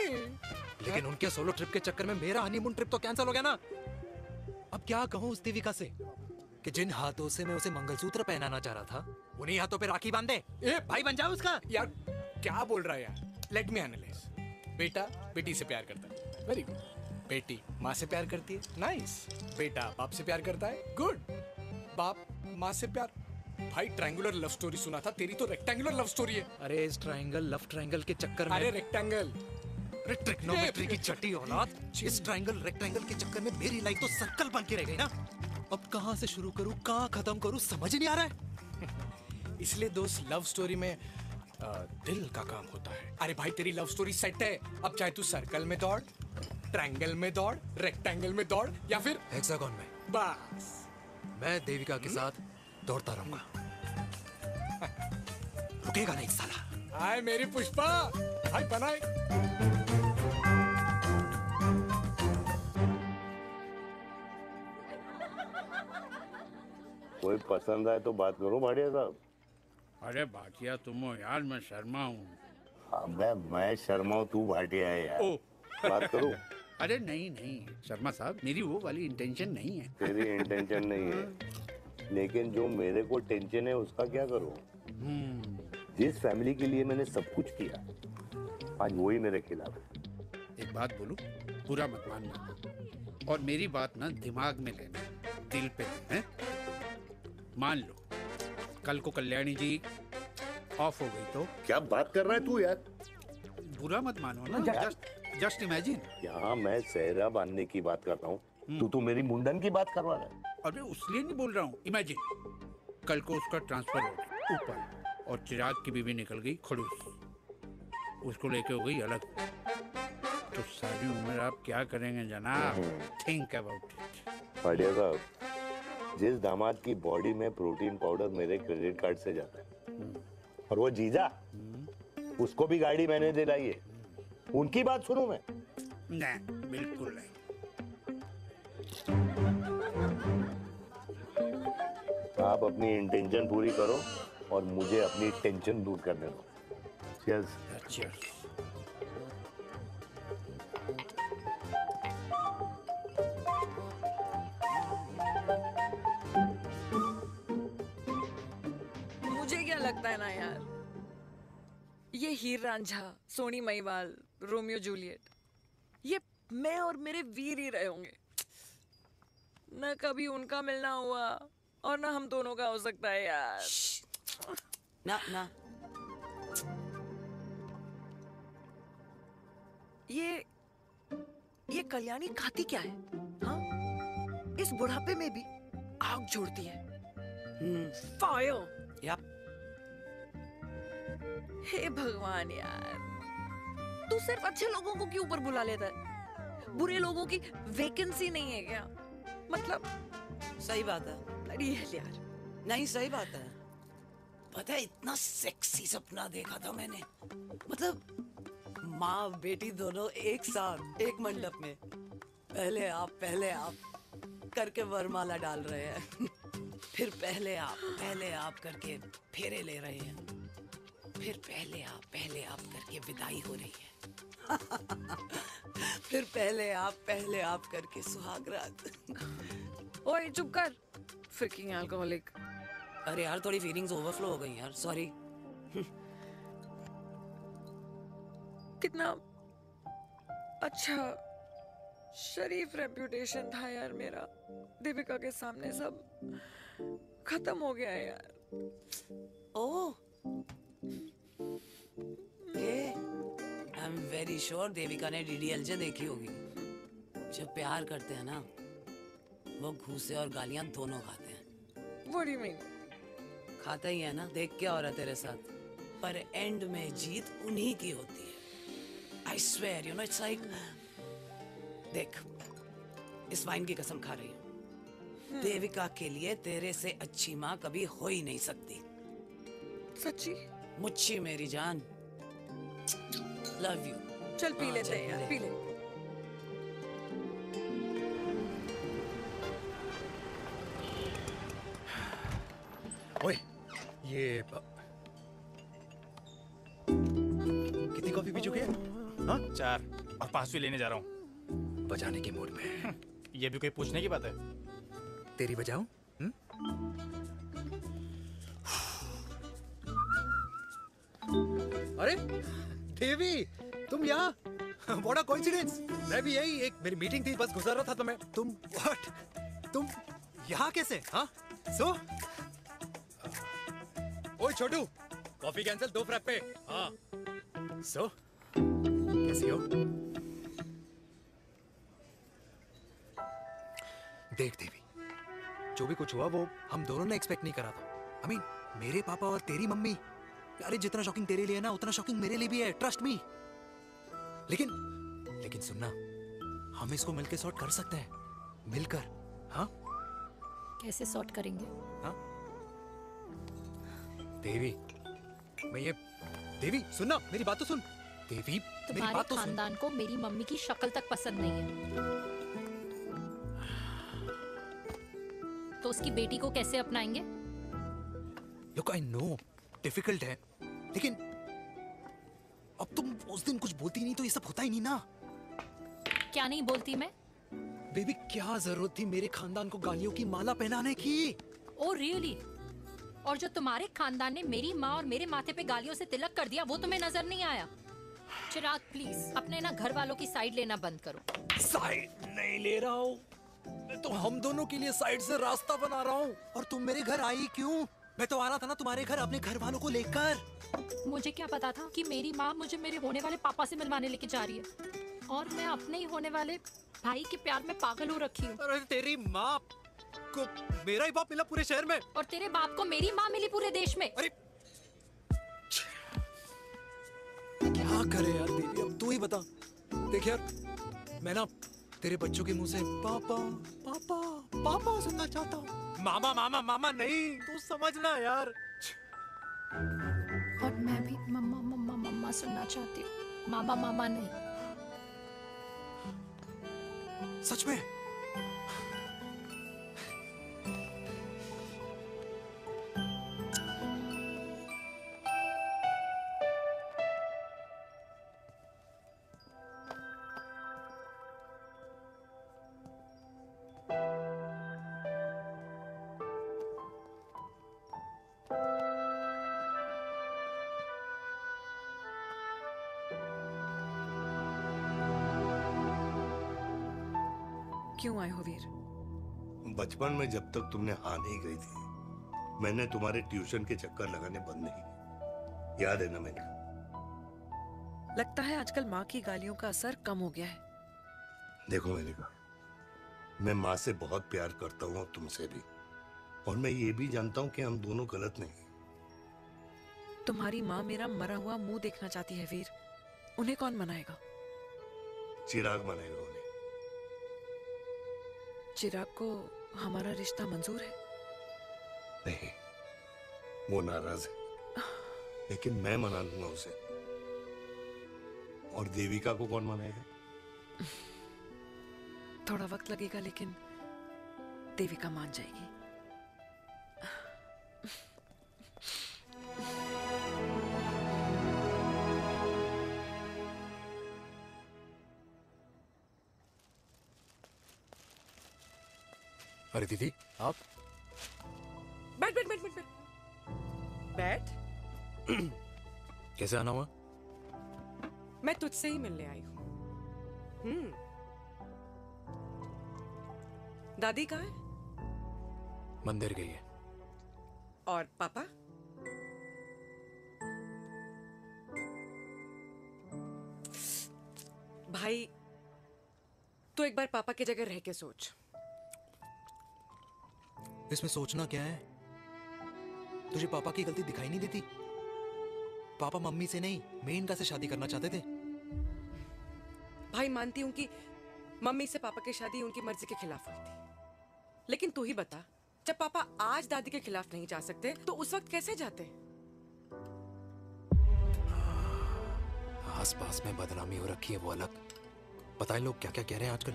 Speaker 6: लेकिन उनके सोलो ट्रिप के चक्कर में मेरा हनीमून ट्रिप तो कैंसिल हो गया ना। अब क्या कहूँ उस देविका से कि जिन हाथों से मैं उसे मंगलसूत्र पहनाना चाह रहा था, उन्हीं हाथों पे राखी बांध दे। भाई बन जाओ उसका।
Speaker 9: यार क्या बोल रहा है यार? Let me analyse. बेटा बेटी से प्यार करता है, वेरी गुड। बेटी माँ से प्यार करती है, नाइस। बेटा बाप से प्यार करता है, गुड। बाप माँ से प्यार। भाई ट्रायंगुलर लव स्टोरी सुना था, तेरी तो रेक्टेंगुलर लव स्टोरी है।
Speaker 6: अरे इस ट्रायंगल लव ट्रायंगल के चक्कर में,
Speaker 9: अरे रेक्टेंगल,
Speaker 6: अरे ट्रिग्नोमेट्री की छठी औलाद, इस ट्रायंगल रेक्टेंगल के चक्कर में मेरी लाइफ तो सर्कल बन के रह गई ना। अब कहाँ से शुरू करूँ, कहाँ खत्म करूँ, समझ ही नहीं आ रहा है।
Speaker 9: इसलिए दोस्त लव स्टोरी में दिल का काम होता है। अरे भाई तेरी लव स्टोरी सेट है, अब चाहे तू सर्कल में दौड़, ट्रायंगल में दौड़, रेक्टेंगल में दौड़ या फिर
Speaker 6: हेक्सागोन में।
Speaker 9: बस
Speaker 6: मैं देविका के साथ दौड़ता रहूंगा, रुकेगा नहीं साला।
Speaker 9: हाय मेरी पुष्पा, हाय बनाए।
Speaker 5: कोई पसंद आए तो बात करो भाटिया साहब।
Speaker 11: अरे भाटिया तुम हो यार, मैं शर्मा हूँ।
Speaker 5: अबे मैं शर्मा हूँ, तू भाटिया है यार। बात करो।
Speaker 11: अरे नहीं नहीं शर्मा साहब, मेरी वो वाली इंटेंशन नहीं है।
Speaker 5: तेरी इंटेंशन नहीं है, लेकिन जो मेरे को टेंशन है उसका क्या करूँ? जिस फैमिली के लिए मैंने सब कुछ किया, आज वही मेरे खिलाफ है।
Speaker 11: एक बात बोलूं, बुरा मत मानना, और मेरी बात ना दिमाग में लेना, दिल पे है। मान लो कल को कल्याणी जी ऑफ हो गई तो?
Speaker 5: क्या बात कर रहा है तू यार?
Speaker 11: बुरा मत मानो ना, जस्ट इमेजिन।
Speaker 5: यहाँ मैं सेहरा बांधने की बात कर रहा हूँ, तू मेरी मुंडन की बात करवा रहा है।
Speaker 11: अरे उसलिए नहीं बोल रहा हूँ, इमेजिन कल को उसका ट्रांसफर हो गया ऊपर और चिराग की बीवी निकल गई खड़ूस, उसको लेके हो गई अलग, तो सारी उम्र आप क्या करेंगे जनाब? Think about it.
Speaker 5: बढ़िया साहब, जिस दामाद की बॉडी में प्रोटीन पाउडर मेरे क्रेडिट कार्ड से जाता है, और वो जीजा, उसको भी गाड़ी मैंने दिलाई है, उनकी बात सुनूं मैं?
Speaker 11: नहीं, बिल्कुल नहीं।
Speaker 5: आप अपनी इंटेंशन पूरी करो और मुझे अपनी टेंशन दूर करने दो। Cheers.
Speaker 11: Cheers.
Speaker 21: मुझे क्या लगता है ना यार, ये हीर रांझा, सोनी महिवाल, रोमियो जूलियट, ये मैं और मेरे वीर ही रहे होंगे। न कभी उनका मिलना हुआ और ना हम दोनों का हो सकता है यार।
Speaker 15: ना ना
Speaker 21: ये कल्याणी खाती क्या है? हाँ, इस बुढ़ापे में भी आग जोड़ती है। फायर।
Speaker 15: यप।
Speaker 21: हे भगवान यार, तू सिर्फ अच्छे लोगों को क्यों ऊपर बुला लेता है? बुरे लोगों की वैकेंसी नहीं है क्या? मतलब
Speaker 15: सही बात है।
Speaker 21: ब्लडी हेल यार।
Speaker 15: नहीं सही बात है। पता है इतना सेक्सी सपना देखा था मैंने, मतलब माँ बेटी दोनों एक साथ एक मंडप में, पहले आप करके वरमाला डाल रहे हैं, फिर पहले आप करके फेरे ले रहे हैं, फिर पहले आप करके विदाई हो रही है, फिर पहले आप करके सुहाग रात।
Speaker 21: ओए चुप कर, फ्रिकिंग अल्कोहलिक।
Speaker 15: अरे यार थोड़ी फीलिंग्स ओवरफ्लो हो गई यार, सॉरी।
Speaker 21: कितना अच्छा शरीफ रेप्यूटेशन था यार मेरा, दीपिका के सामने सब खत्म हो गया है यार।
Speaker 15: Oh, I am very sure Devika ने डीडीएलजे देखी होगी। जब प्यार करते हैं ना, वो घूसे और गालियां दोनों खाते हैं।
Speaker 21: What do you mean?
Speaker 15: खाता ही है ना, देख क्या हो रहा है तेरे साथ, पर एंड में जीत उन्हीं की होती है। I swear, you know, it's like, देख, इस वाइन की कसम खा रही हूँ, देविका के लिए तेरे से अच्छी माँ कभी हो ही नहीं सकती।
Speaker 21: सच्ची?
Speaker 15: मुच्छी मेरी जान, लव यू।
Speaker 21: चल पी लेते हैं यार, पी ले।
Speaker 6: ओए, ये कितनी कॉफी पी चुके हैं? हाँ?
Speaker 20: 4 और 5वीं लेने जा रहा हूँ।
Speaker 6: बजाने के मूड में।
Speaker 20: ये भी कोई पूछने की बात है?
Speaker 6: तेरी बजाऊं? अरे देवी, तुम यहाँ? What a coincidence! मैं भी यही, एक मेरी मीटिंग थी, बस गुजर रहा था तो मैं। तुम यहाँ कैसे? हाँ? सो? ओए छोटू, कॉफी कैंसिल, 2 फ्रैप पे। हाँ। सो? कैसी हो? देख देवी, जो भी कुछ हुआ वो हम दोनों ने एक्सपेक्ट नहीं करा था। I mean, मेरे पापा और तेरी मम्मी, अरे जितना शॉकिंग तेरे लिए है ना, उतना शॉकिंग मेरे लिए भी है, ट्रस्ट मी। लेकिन सुनना, हम इसको मिलकर सॉर्ट कर सकते हैं, मिलकर। हाँ?
Speaker 12: कैसे सॉर्ट करेंगे?
Speaker 6: हाँ? देवी, देवी सुनना, मेरी बात तो सुन। देवी, मेरी बात तो सुन।
Speaker 12: खानदान को मेरी मम्मी की शक्ल तक पसंद नहीं है, तो उसकी बेटी को कैसे अपनाएंगे?
Speaker 6: Look, I know, डिफिकल्ट है, लेकिन अब तुम उस दिन कुछ बोलती नहीं तो ये सब होता ही नहीं ना।
Speaker 12: क्या नहीं बोलती मैं?
Speaker 6: बेबी, क्या जरूरत थी मेरे खानदान को गालियों की माला पहनाने की?
Speaker 12: Oh really? और जो तुम्हारे खानदान ने मेरी माँ और मेरे माथे पे गालियों से तिलक कर दिया, वो तुम्हें नजर नहीं आया? चिराग प्लीज अपने ना घर वालों की साइड लेना बंद करो।
Speaker 6: साइड नहीं ले रहा हूँ, मैं तो हम दोनों के लिए साइड से रास्ता बना रहा हूँ। और तुम मेरे घर आई क्यों? मैं तो आ रहा था ना तुम्हारे घर अपने घर वालों को लेकर।
Speaker 12: मुझे क्या पता था कि मेरी माँ मुझे मेरे होने वाले पापा से मिलवाने लेके जा रही है, और मैं अपने ही होने वाले भाई के प्यार में पागल हो रखी हूँ।
Speaker 6: अरे तेरी माँ को मेरा ही बाप मिला पूरे शहर में,
Speaker 12: और तेरे बाप को मेरी माँ मिली पूरे देश में।
Speaker 6: अरे क्या करे यार देवी, अब तू ही बता। देख यार, मैं ना तेरे बच्चों के मुंह से पापा पापा पापा सुनना चाहता हूँ। मामा मामा मामा नहीं, तू समझना यार।
Speaker 12: और मैं भी मम्मा मम्मा मम्मा सुनना चाहती हूँ, मामा मामा नहीं।
Speaker 6: सच में?
Speaker 21: क्यों आए हो वीर?
Speaker 5: बचपन में जब तक तुमने हाँ नहीं गई थी, मैंने तुम्हारे ट्यूशन के चक्कर लगाने बंद नहीं किए। याद है ना मैंने?
Speaker 21: लगता है आजकल माँ की गालियों का असर कम हो गया है।
Speaker 5: देखो मेनका, मैं माँ से बहुत प्यार करता हूँ और तुमसे भी, और मैं ये भी जानता हूँ कि हम दोनों गलत नहीं।
Speaker 21: तुम्हारी माँ मेरा मरा हुआ मुंह देखना चाहती है वीर। उन्हें कौन मनाएगा?
Speaker 5: चिराग मनाएगा उन्हें।
Speaker 21: चिराग को हमारा रिश्ता मंजूर है?
Speaker 5: नहीं, वो नाराज है, लेकिन मैं मना लूंगा उसे। और देविका को कौन मनाएगा?
Speaker 21: थोड़ा वक्त लगेगा, लेकिन देविका मान जाएगी।
Speaker 9: अरे दीदी, आप?
Speaker 15: बैठ बैठ बैठ बैठ बैठ बैठ।
Speaker 9: कैसे आना हुआ?
Speaker 15: मैं तुझसे ही मिलने आई हूँ। दादी कहाँ है?
Speaker 9: मंदिर गई है।
Speaker 15: और पापा? भाई, तू एक बार पापा की जगह रह के सोच।
Speaker 6: इसमें सोचना क्या है? तुझे पापा की गलती दिखाई नहीं देती? पापा मम्मी से नहीं, मेनका से शादी करना चाहते थे।
Speaker 15: भाई, मानती हूं कि मम्मी से पापा की शादी उनकी मर्जी के खिलाफ हुई थी, लेकिन तू ही बता, जब पापा आज दादी के खिलाफ नहीं जा सकते तो उस वक्त कैसे जाते?
Speaker 6: आसपास में बदनामी हो रखी है, वो अलग। पता है लोग क्या क्या कह रहे हैं आजकल?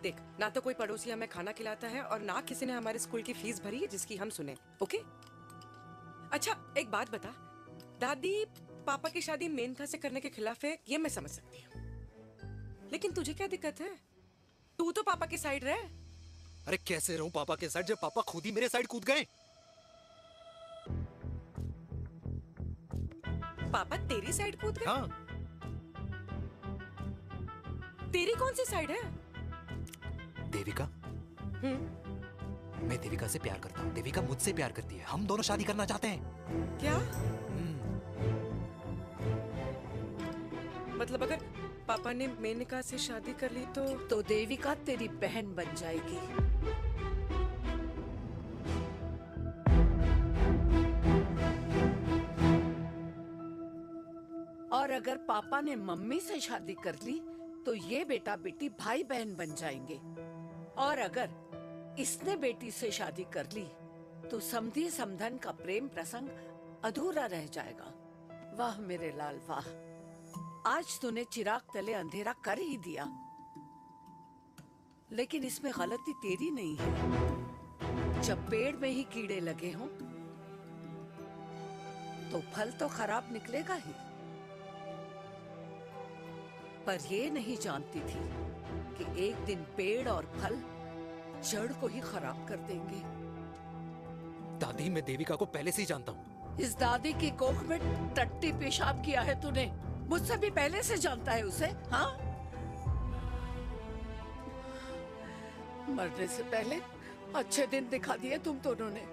Speaker 15: देख, ना तो कोई पड़ोसी हमें खाना खिलाता है और ना किसी ने हमारे स्कूल की फीस भरी है जिसकी हम सुने। ओके? अच्छा, एक बात बता, दादी पापा की शादी मेनका से करने के खिलाफ है, ये मैं समझ सकती हूँ, लेकिन तुझे क्या दिक्कत है? तू तो पापा की साइड रहे।
Speaker 6: अरे कैसे रहूं पापा के साइड जब पापा खुद ही मेरे साइड कूद गए?
Speaker 15: पापा तेरी साइड कूद गए?
Speaker 6: हाँ।
Speaker 15: तेरी कौन सी साइड है?
Speaker 6: देविका। मैं देविका से प्यार करता हूँ, देविका मुझसे प्यार करती है, हम दोनों शादी करना चाहते हैं।
Speaker 15: क्या? मतलब अगर पापा ने मेनका से शादी कर ली तो
Speaker 7: देविका तेरी बहन बन जाएगी। और अगर पापा ने मम्मी से शादी कर ली तो ये बेटा बेटी भाई बहन बन जाएंगे। और अगर इसने बेटी से शादी कर ली तो समधी समधन का प्रेम प्रसंग अधूरा रह जाएगा। वाह मेरे लाल वाह, आज तूने चिराग तले अंधेरा कर ही दिया, लेकिन इसमें गलती तेरी नहीं है। जब पेड़ में ही कीड़े लगे हों तो फल तो खराब निकलेगा ही। पर ये नहीं जानती थी कि एक दिन पेड़ और फल जड़ को ही खराब कर देंगे।
Speaker 6: दादी, मैं देविका को पहले से ही जानता हूँ।
Speaker 7: इस दादी की कोख में टट्टी पेशाब किया है तूने, मुझसे भी पहले से जानता है उसे। हाँ, मरने से पहले अच्छे दिन दिखा दिए तुम दोनों ने।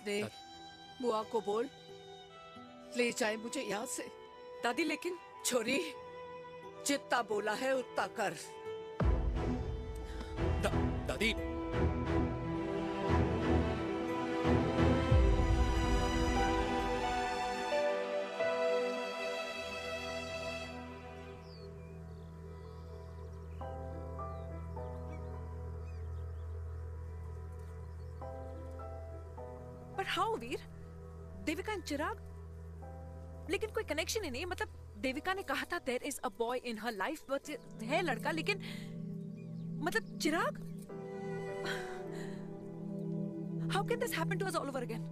Speaker 7: स्नेह बुआ को बोल ले जाए मुझे यहाँ से।
Speaker 21: दादी लेकिन
Speaker 7: छोरी जितना बोला है उतना कर।
Speaker 9: दादी
Speaker 21: पर हाउ वीर? देविका एंड चिराग, लेकिन कोई कनेक्शन ही नहीं। मतलब देविका ने कहा था there is a boy in her life, but है लड़का, लेकिन मतलब Chirag, how can this happen to us all over again?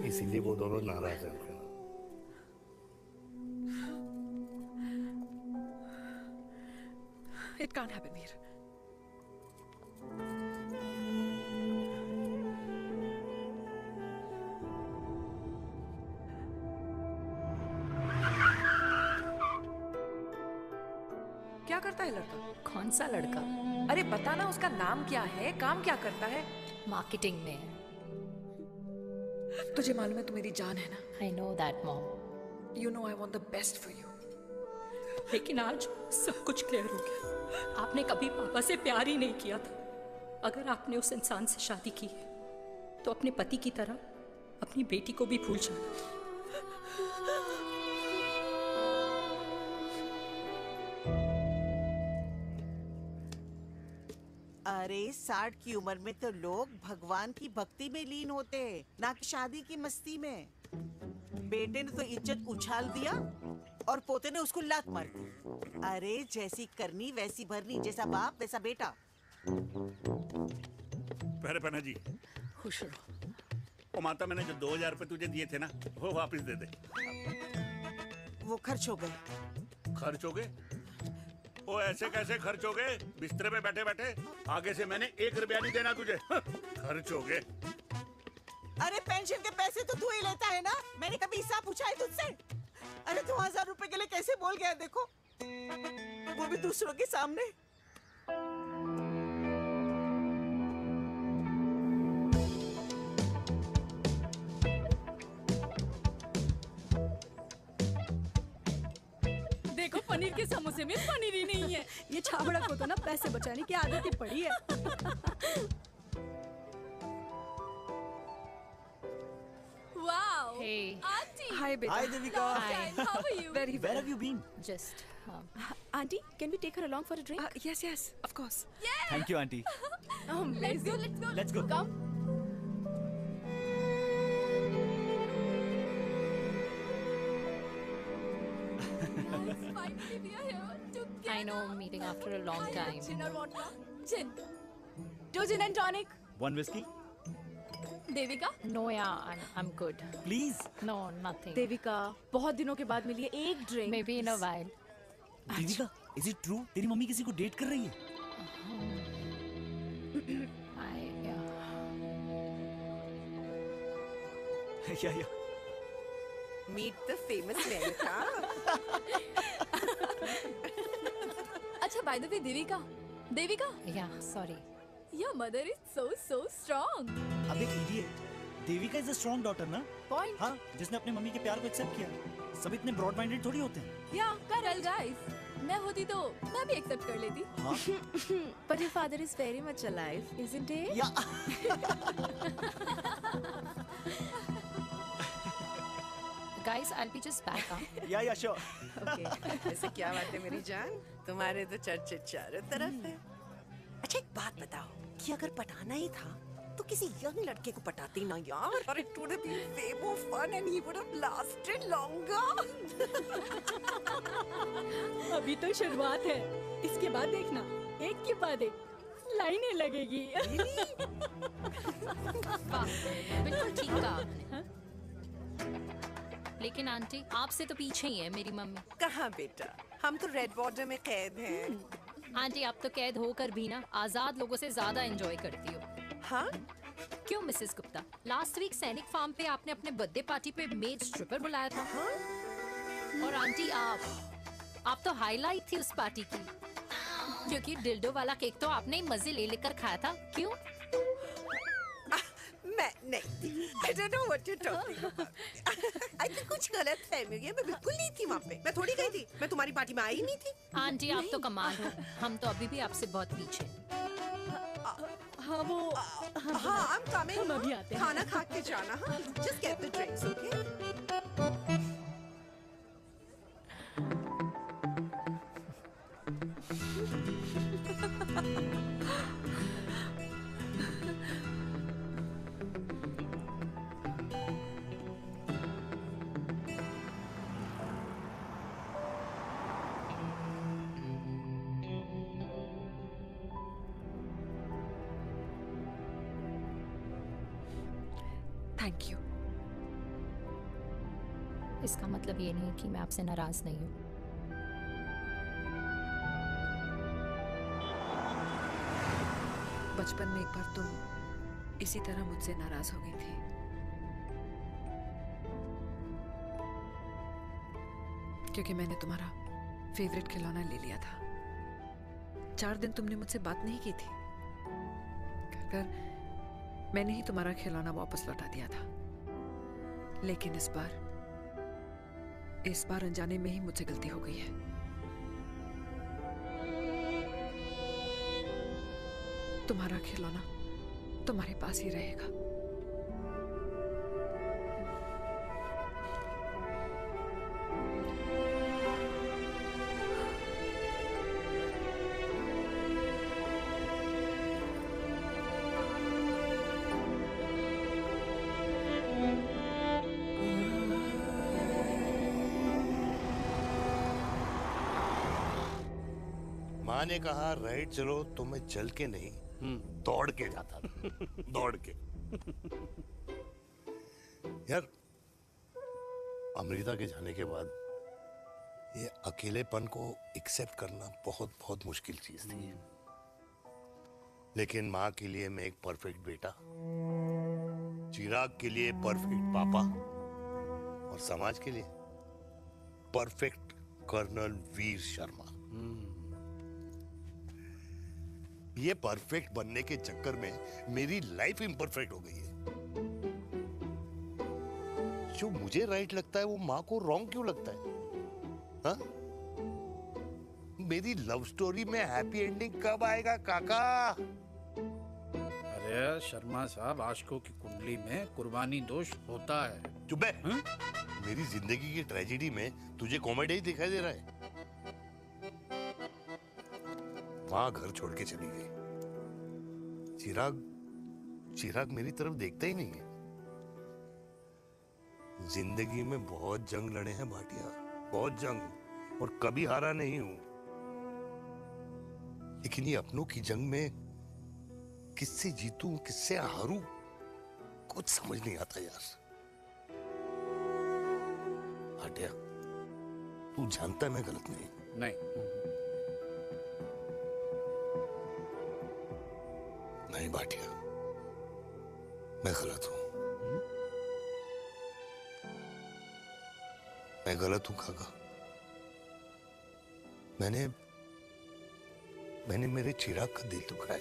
Speaker 5: इसीलिए वो दोनों नाराज हैं।
Speaker 21: It can't happen Veer. क्या करता है लड़का?
Speaker 12: कौन सा लड़का?
Speaker 21: अरे बता ना, उसका नाम क्या है, काम क्या करता है?
Speaker 12: मार्केटिंग में।
Speaker 21: तुझे मालूम है तू मेरी जान है ना?
Speaker 12: I know that mom.
Speaker 21: You know I want the best for you.
Speaker 18: लेकिन आज सब कुछ क्लियर हो गया। आपने कभी पापा से प्यार ही नहीं किया था। अगर आपने उस इंसान से शादी की है तो अपने पति की तरह अपनी बेटी को भी भूल जाना।
Speaker 3: अरे 60 की उम्र में तो लोग भगवान की भक्ति में लीन होते हैं, ना कि शादी की मस्ती में। बेटे ने तो इज्जत उछाल दिया और पोते ने उसको लात मार दी। अरे जैसी करनी वैसी भरनी, जैसा बाप वैसा बेटा।
Speaker 10: पहले पन्ना जी
Speaker 7: खुश रहो।
Speaker 10: ओ माता, मैंने जो 2000 रुपए तुझे दिए थे ना, वो वापस दे दे।
Speaker 3: वो खर्च हो गए।
Speaker 10: खर्च हो गए? ओ ऐसे कैसे खर्च हो गए? बिस्तर पे बैठे बैठे। आगे से मैंने 1 रुपया नहीं देना तुझे। खर्च हो गए।
Speaker 3: अरे पेंशन के पैसे तो तू ही लेता है ना, मैंने कभी हिसाब पूछा है तुझसे? अरे 2000 रुपए के लिए कैसे बोल गया देखो, वो भी दूसरों के सामने।
Speaker 18: देखो पनीर के समोसे में पनीर ही नहीं है। ये छाबड़ा को तो ना पैसे बचाने की आदत ही पड़ी है।
Speaker 19: Wow!
Speaker 12: Hey.
Speaker 19: Auntie!
Speaker 21: Hi, beta.
Speaker 19: Hi, Devika.
Speaker 21: Hi.
Speaker 19: How are you?
Speaker 21: Very well.
Speaker 19: Where have you
Speaker 14: been?
Speaker 12: Just.
Speaker 18: Auntie, can we take her along for a drink?
Speaker 21: Yes, yes, of course.
Speaker 19: Yeah!
Speaker 14: Thank you, auntie.
Speaker 19: Let's go, let's go.
Speaker 14: Let's go.
Speaker 19: Come. Finally, we are here together.
Speaker 12: I know, meeting after a long time.
Speaker 19: Gin or vodka? Gin. 2 gin and tonic.
Speaker 14: 1 whiskey?
Speaker 19: Devika?
Speaker 12: No, yeah, I'm good.
Speaker 14: Please.
Speaker 12: No, nothing.
Speaker 19: Devika, बहुत दिनों के बाद मिली है, एक drink.
Speaker 12: Maybe in a while.
Speaker 14: Devika, is it true? तेरी mummy किसी को date कर रही है? Yeah.
Speaker 3: Meet the famous Devika.
Speaker 19: अच्छा, by the way, Devika.
Speaker 12: Yeah, sorry.
Speaker 19: Your mother is so strong.
Speaker 14: अब एक idiot. Devika is a strong daughter ना?
Speaker 19: Point.
Speaker 14: हाँ, जिसने अपने मम्मी के प्यार को एक्सेप्ट किया। सब इतने ब्रॉड माइंडेड थोड़ी होते हैं।
Speaker 19: Yeah, correct. Guys, मैं होती तो मैं भी एक्सेप्ट कर लेती।
Speaker 14: हाँ?
Speaker 19: But your father is very much alive, isn't he?
Speaker 12: Guys, I'll be just back.
Speaker 14: Yeah, sure.
Speaker 3: Okay. ऐसे क्या बात है मेरी जान? तुम्हारे तो चर्चे चारों तरफ है। अच्छा एक बात बताओ, कि अगर पटाना ही था तो किसी यंग लड़के को पटाती ना यार। और it would have been way more fun and he would have lasted longer.
Speaker 18: अभी तो शुरुआत है, इसके बाद देखना एक के बाद एक लाइनें लगेगी।
Speaker 12: बिल्कुल ठीक कहा आपने। लेकिन आंटी, आपसे तो पीछे ही है मेरी मम्मी।
Speaker 3: कहाँ बेटा, हम तो रेड बॉर्डर में कैद हैं।
Speaker 12: आंटी, आप तो कैद होकर भी ना आजाद लोगों से ज्यादा एंजॉय करती हो।
Speaker 3: हाँ?
Speaker 12: क्यों मिसेस गुप्ता, लास्ट वीक सैनिक फार्म पे आपने अपने बर्थडे पार्टी पे मेड स्ट्रिपर बुलाया था। हाँ? और आंटी आप तो हाईलाइट थी उस पार्टी की, क्योंकि डिल्डो वाला केक तो आपने मजे ले लेकर खाया था। क्यों?
Speaker 22: मैं नहीं, I don't know what you're talking about. I think कुछ गलत फहमी हुई है, मैं बिल्कुल नहीं थी वहाँ पे, मैं थोड़ी गई थी, मैं तुम्हारी पार्टी में आई ही नहीं थी।
Speaker 12: आंटी आप तो कमाल हो, हम तो अभी भी आपसे बहुत पीछे।
Speaker 18: हाँ वो
Speaker 22: हाँ I'm coming,
Speaker 18: हम अभी आते हैं।
Speaker 22: खाना खा के जाना, हाँ just get the drinks, okay?
Speaker 21: Thank you.
Speaker 12: इसका मतलब ये नहीं कि मैं आपसे नाराज नहीं हूँ।
Speaker 21: बचपन में एक बार तुम इसी तरह मुझसे नाराज हो गई थी। क्योंकि मैंने तुम्हारा फेवरेट खिलौना ले लिया था। 4 दिन तुमने मुझसे बात नहीं की थी। कहकर मैंने ही तुम्हारा खिलौना वापस लौटा दिया था। लेकिन इस बार अनजाने में ही मुझसे गलती हो गई है। तुम्हारा खिलौना तुम्हारे पास ही रहेगा।
Speaker 5: माँ ने कहा राइट चलो, तो मैं चल के नहीं दौड़ के जाता था। दौड़ के। यार अमृता के जाने के बाद ये अकेलेपन को एक्सेप्ट करना बहुत बहुत मुश्किल चीज थी। लेकिन माँ के लिए मैं एक परफेक्ट बेटा, चिराग के लिए परफेक्ट पापा और समाज के लिए परफेक्ट कर्नल वीर शर्मा। ये परफेक्ट बनने के चक्कर में मेरी लाइफ इम्परफेक्ट हो गई है। जो मुझे राइट लगता है वो माँ को रॉन्ग क्यों लगता है? हाँ? मेरी लव स्टोरी में हैप्पी एंडिंग कब आएगा काका?
Speaker 11: अरे शर्मा साहब, आशिकों की कुंडली में कुर्बानी दोष होता है।
Speaker 5: चुप है। मेरी जिंदगी की ट्रेजेडी में तुझे कॉमेडी ही दिखाई दे रहा है? माँ घर छोड़ के चली गई। चिराग मेरी तरफ देखता ही नहीं है। जिंदगी में बहुत जंग लड़े हैं भाटिया, बहुत जंग, और कभी हारा नहीं हूं। लेकिन ये अपनों की जंग में किससे जीतूं, किससे हारूं, कुछ समझ नहीं आता यार। भाटिया, तू जानता है मैं गलत नहीं। नहीं भाटिया, मैं गलत हूं। मैं गलत हूं काका। मैंने मेरे चिराग का दिल दुखाया है।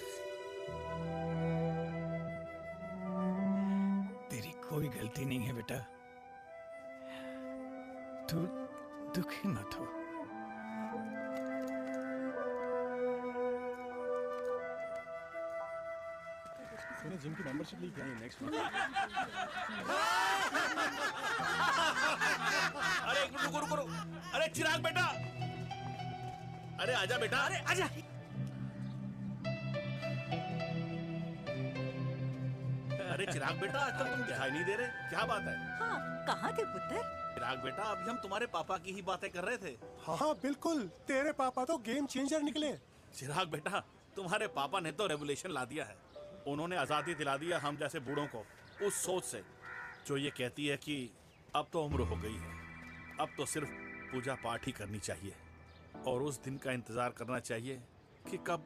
Speaker 4: तेरी कोई गलती नहीं है बेटा। तू दुखी मत हो।
Speaker 1: मैंने जिम की मेंबरशिप ली क्या? Next month.
Speaker 10: अरे एक मिनट रुको। अरे चिराग बेटा, अरे आजा बेटा, अरे आजा। अरे चिराग बेटा, आजकल तुम दिखाई नहीं दे रहे, क्या बात है?
Speaker 8: हाँ, कहाँ थे पुत्र?
Speaker 10: चिराग बेटा, अभी हम तुम्हारे पापा की ही बातें कर रहे थे।
Speaker 1: हाँ बिल्कुल, तेरे पापा तो गेम चेंजर निकले।
Speaker 10: चिराग बेटा, तुम्हारे पापा ने तो रेवोल्यूशन ला दिया है। उन्होंने आज़ादी दिला दिया हम जैसे बूढ़ों को, उस सोच से जो ये कहती है कि अब तो उम्र हो गई है, अब तो सिर्फ पूजा पाठ ही करनी चाहिए और उस दिन का इंतज़ार करना चाहिए कि कब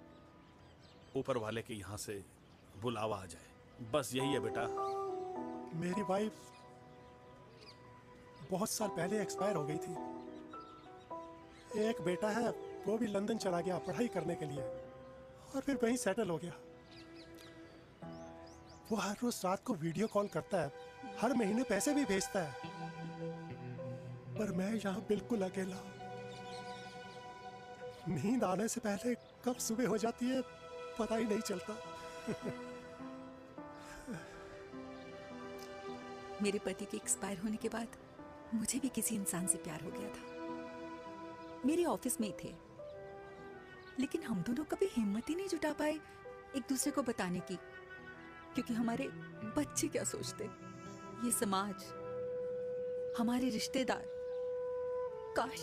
Speaker 10: ऊपर वाले के यहाँ से बुलावा आ जाए। बस यही है बेटा।
Speaker 1: मेरी वाइफ बहुत साल पहले एक्सपायर हो गई थी। एक बेटा है, वो भी लंदन चला गया पढ़ाई करने के लिए और फिर वहीं सेटल हो गया।
Speaker 8: वो हर रोज रात को वीडियो कॉल करता है, हर महीने पैसे भी भेजता है, पर मैं यहाँ बिल्कुल अकेला हूँ। नींद आने से पहले कब सुबह हो जाती है पता ही नहीं चलता।
Speaker 17: मेरे पति के एक्सपायर होने के बाद मुझे भी किसी इंसान से प्यार हो गया था। मेरे ऑफिस में ही थे, लेकिन हम दोनों कभी हिम्मत ही नहीं जुटा पाए एक दूसरे को बताने की, क्योंकि हमारे बच्चे क्या सोचते, ये समाज, हमारे रिश्तेदार। काश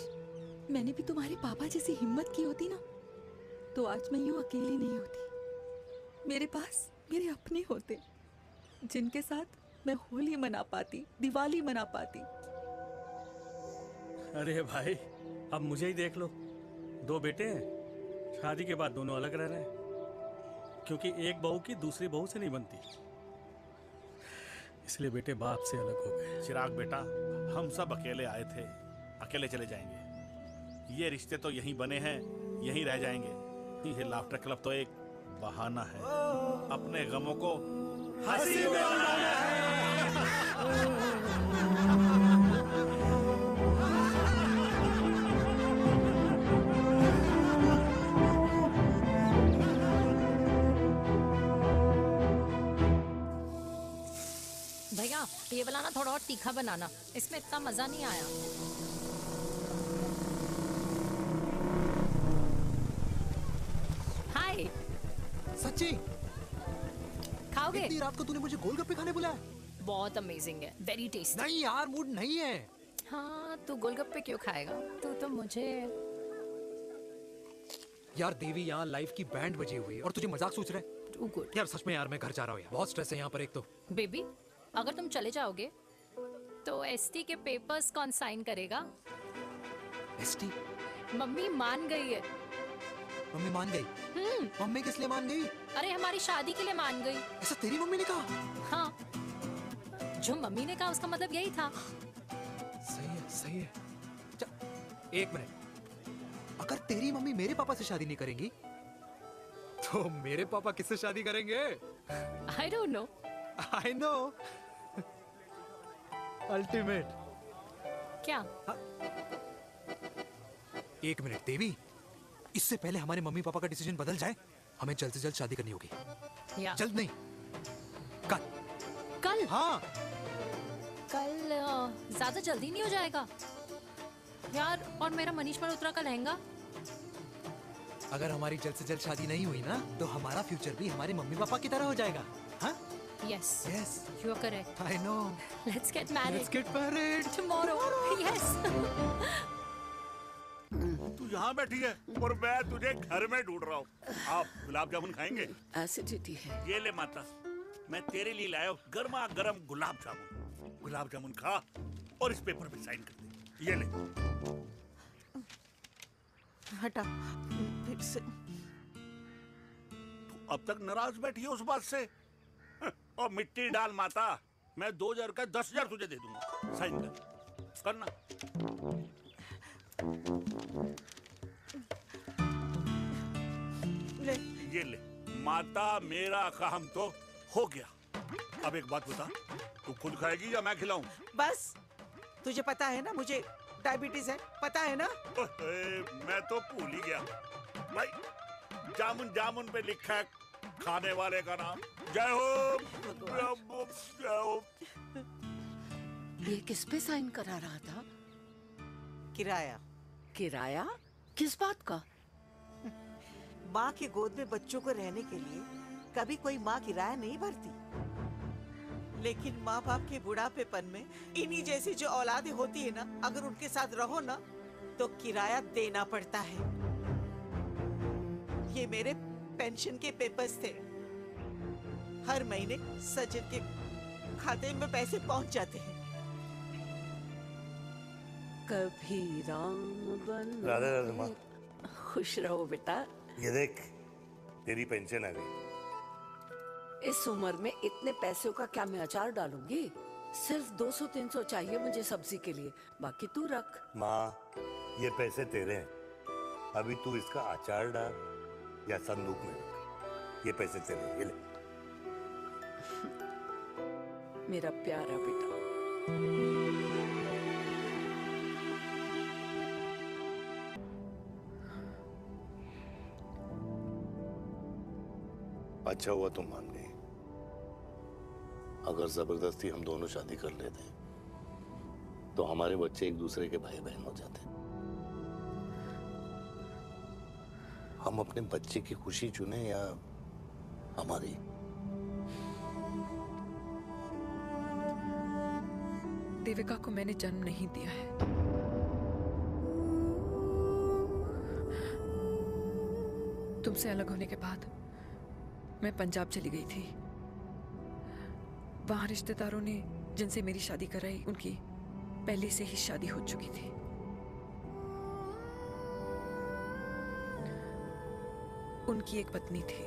Speaker 17: मैंने भी तुम्हारे पापा जैसी हिम्मत की होती ना, तो आज मैं यूं अकेली नहीं होती। मेरे पास मेरे अपने होते, जिनके साथ मैं होली मना पाती, दिवाली मना पाती।
Speaker 23: अरे भाई, अब मुझे ही देख लो, 2 बेटे हैं, शादी के बाद दोनों अलग रह रहे हैं, क्योंकि एक बहू की दूसरी बहू से नहीं बनती, इसलिए बेटे बाप से अलग हो गए।
Speaker 10: चिराग बेटा, हम सब अकेले आए थे, अकेले चले जाएंगे। ये रिश्ते तो यहीं बने हैं, यहीं रह जाएंगे। ये लाफ्टर क्लब तो एक बहाना है, अपने गमों को हंसी में बनाना है।
Speaker 12: भैया ये वाला ना थोड़ा और तीखा बनाना, इसमें इतना मजा नहीं आया। हाय।
Speaker 6: सच्ची?
Speaker 12: खाओगे?
Speaker 6: इतनी रात को तूने मुझे गोलगप्पे खाने बुलाया?
Speaker 12: बहुत अमेजिंग है, वेरी टेस्टी।
Speaker 6: नहीं यार, मूड नहीं है।
Speaker 12: हाँ, तू गोलगप्पे क्यों खाएगा? तू तो मुझे।
Speaker 6: यार देवी, यहाँ लाइफ की बैंड बजी हुई है और तुझे मजाक सोच रहा है?
Speaker 12: Too good.
Speaker 6: यार सच में यार, मैं घर जा रहा हूँ यार, बहुत स्ट्रेस है यहाँ पर। एक तो
Speaker 12: बेबी, अगर तुम चले जाओगे तो एसटी के पेपर्स कौन साइन करेगा?
Speaker 6: एसटी?
Speaker 12: मम्मी मान गई है।
Speaker 6: मम्मी मान गई? मम्मी किस लिए मान गई?
Speaker 12: अरे हमारी शादी के लिए मान गई।
Speaker 6: ऐसा तेरी मम्मी ने कहा?
Speaker 12: हाँ, जो मम्मी ने कहा उसका मतलब यही था।
Speaker 6: सही है, सही है। एक मिनट, अगर तेरी मम्मी मेरे पापा से शादी नहीं करेंगी तो मेरे पापा किससे शादी करेंगे?
Speaker 12: I don't know.
Speaker 6: I know. Ultimate.
Speaker 12: क्या?
Speaker 6: एक मिनट देवी, इससे पहले हमारे मम्मी पापा का डिसीजन बदल जाए, हमें जल्द से जल्द शादी करनी होगी। जल्द नहीं, कल।
Speaker 12: कल?
Speaker 6: हाँ।
Speaker 12: कल ज्यादा जल्दी नहीं हो जाएगा यार? और मेरा मनीष मल्होत्रा का लहंगा?
Speaker 6: अगर हमारी जल्द से जल्द शादी नहीं हुई ना, तो हमारा फ्यूचर भी हमारे मम्मी पापा की तरह हो जाएगा। हाँ?
Speaker 12: Yes.
Speaker 6: Yes.
Speaker 12: You are correct.
Speaker 6: I know.
Speaker 12: Let's get married.
Speaker 6: Let's get married.
Speaker 12: Tomorrow. Yes.
Speaker 10: तू यहाँ बैठी है और मैं तुझे घर में ढूंढ रहा हूँ। आप गुलाब जामुन खाएंगे?
Speaker 7: एसिडिटी है।
Speaker 10: ये ले माता, मैं तेरे लिए लाया हूँ गर्मा गर्म गुलाब जामुन। गुलाब जामुन खा और इस पेपर पे साइन कर दे। ये ले।
Speaker 3: हटा फिर से।
Speaker 10: तू अब तक नाराज बैठी है उस बात से? और मिट्टी डाल माता, मैं 2000 का 10,000 तुझे दे दूंगा। साइन कर, करना।
Speaker 3: ले।
Speaker 10: ये ले माता, मेरा काम तो हो गया। अब एक बात बता, तू खुद खाएगी या मैं खिलाऊं?
Speaker 3: बस, तुझे पता है ना मुझे डायबिटीज है, पता है ना?
Speaker 10: मैं तो भूल ही गया भाई। जामुन जामुन पे लिखा है खाने वाले का नाम। जय हो, जय हो।
Speaker 7: ये किस पे साइन करा रहा था?
Speaker 3: किराया।
Speaker 7: किराया? किस बात का?
Speaker 3: माँ की गोद में बच्चों को रहने के लिए कभी कोई माँ किराया नहीं भरती, लेकिन माँ बाप के बुढ़ापेपन में इन्हीं जैसी जो औलादें होती है ना, अगर उनके साथ रहो ना तो किराया देना पड़ता है। ये मेरे पेंशन के पेपर्स थे। हर महीने सचिन के खाते में पैसे पहुंच जाते हैं।
Speaker 7: कभी राम बन।
Speaker 5: राधे राधे माँ।
Speaker 7: खुश रहो बेटा।
Speaker 5: ये देख, तेरी पेंशन आ गई।
Speaker 7: इस उम्र में इतने पैसों का क्या मैं अचार डालूंगी? सिर्फ 200-300 चाहिए मुझे सब्जी के लिए, बाकी तू रख।
Speaker 5: माँ, ये पैसे तेरे हैं, अभी तू इसका अचार डाल या संदूक में रख। ये पैसे तेरे, ये ले।
Speaker 21: मेरा प्यारा बेटा।
Speaker 5: अच्छा हुआ तुम मान गई। अगर जबरदस्ती हम दोनों शादी कर लेते तो हमारे बच्चे एक दूसरे के भाई बहन हो जाते। हम अपने बच्चे की खुशी चुने या हमारी?
Speaker 21: देविका को मैंने जन्म नहीं दिया है। तुमसे अलग होने के बाद मैं पंजाब चली गई थी। वहां रिश्तेदारों ने जिनसे मेरी शादी कराई उनकी पहले से ही शादी हो चुकी थी। उनकी एक पत्नी थी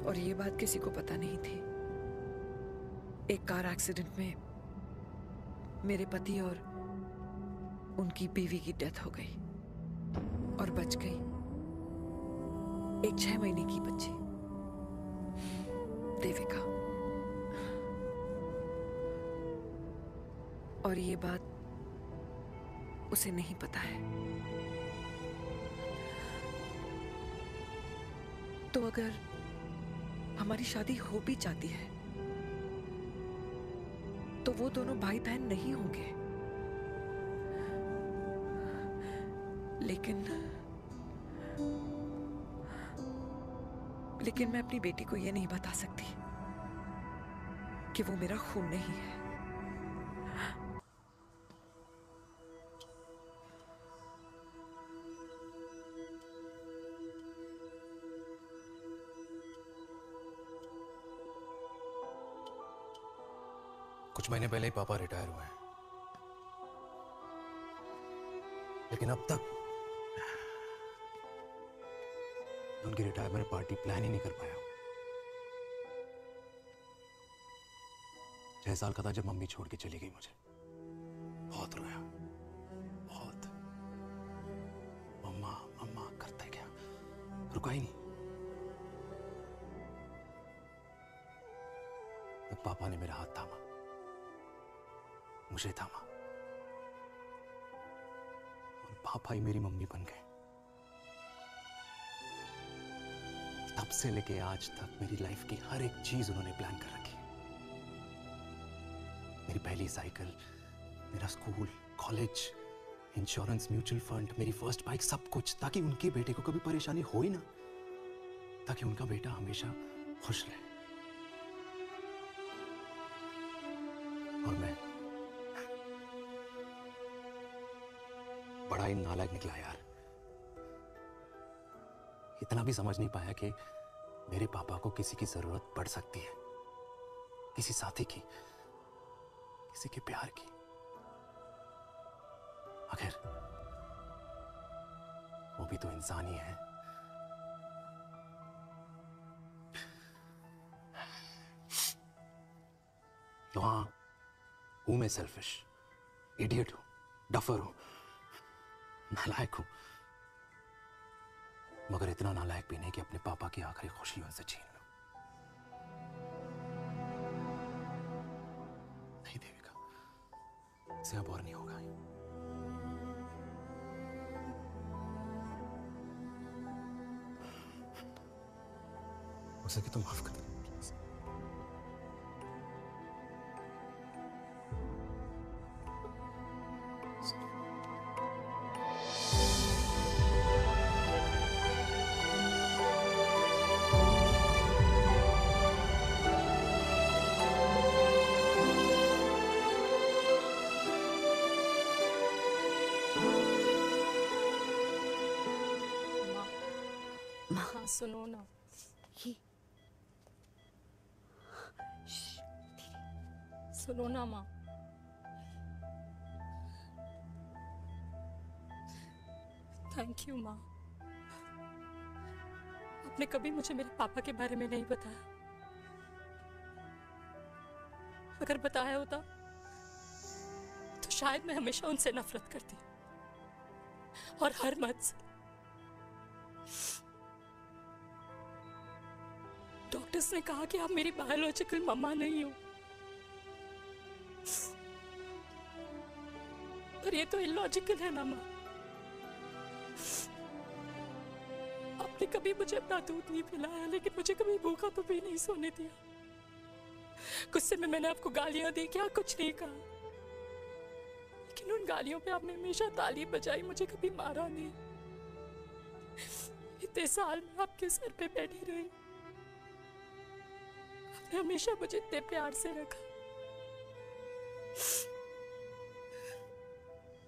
Speaker 21: और ये बात किसी को पता नहीं थी। एक कार एक्सीडेंट में मेरे पति और उनकी बीवी की डेथ हो गई और बच गई एक 6 महीने की बच्ची देविका। और ये बात उसे नहीं पता है। तो अगर हमारी शादी हो भी जाती है तो वो दोनों भाई बहन नहीं होंगे। लेकिन मैं अपनी बेटी को ये नहीं बता सकती कि वो मेरा खून नहीं है।
Speaker 6: कुछ महीने पहले ही पापा रिटायर हुए हैं, लेकिन अब तक उनकी रिटायरमेंट पार्टी प्लान ही नहीं कर पाया। 6 साल का था जब मम्मी छोड़ के चली गई मुझे। बहुत रोया, बहुत। मम्मा मम्मा करते क्या, रुका ही नहीं। तब पापा ने मेरा हाथ थामा, मुझे थामा, और पापा ही मेरी मम्मी बन गए। तब से लेके आज तक मेरी लाइफ की हर एक चीज उन्होंने प्लान कर रखी। मेरी पहली साइकिल, मेरा school, college, insurance, mutual fund, मेरी फर्स्ट बाइक, सब कुछ, ताकि उनके बेटे को कभी परेशानी हो ही ना, ताकि उनका बेटा हमेशा खुश रहे। और मैं बड़ा ही नालायक निकला यार। इतना भी समझ नहीं पाया कि मेरे पापा को किसी की जरूरत पड़ सकती है, किसी साथी की, किसी के प्यार की। आखिर वो भी तो इंसान ही है। तो हाँ, हूं मैं सेल्फिश, इडियट हूं, डफर हूं, नालायक हूं, मगर इतना नालायक भी नहीं कि अपने पापा की आखिरी खुशी उनसे छीन लूं। नहीं देविका, इसे अब और नहीं होगा। हो सके तो माफ कर दो प्लीज।
Speaker 18: हाँ सुनो ना, सुनो ना माँ। थैंक यू माँ, आपने कभी मुझे मेरे पापा के बारे में नहीं बताया। अगर बताया होता तो शायद मैं हमेशा उनसे नफरत करती और हर मत से डॉक्टर्स ने कहा कि आप मेरी बायोलॉजिकल मम्मा नहीं हो। पर ये तो इलॉजिकल है ना माँ। आपने कभी मुझे अपना दूध नहीं पिलाया, लेकिन मुझे कभी भूखा तो भी नहीं सोने दिया। गुस्से में मैंने आपको गालियां दी, क्या कुछ नहीं कहा, लेकिन उन गालियों पे आपने हमेशा ताली बजाई, मुझे कभी मारा नहीं। इतने साल में आपके सर पे बैठी रही, आपने हमेशा मुझे इतने प्यार से रखा।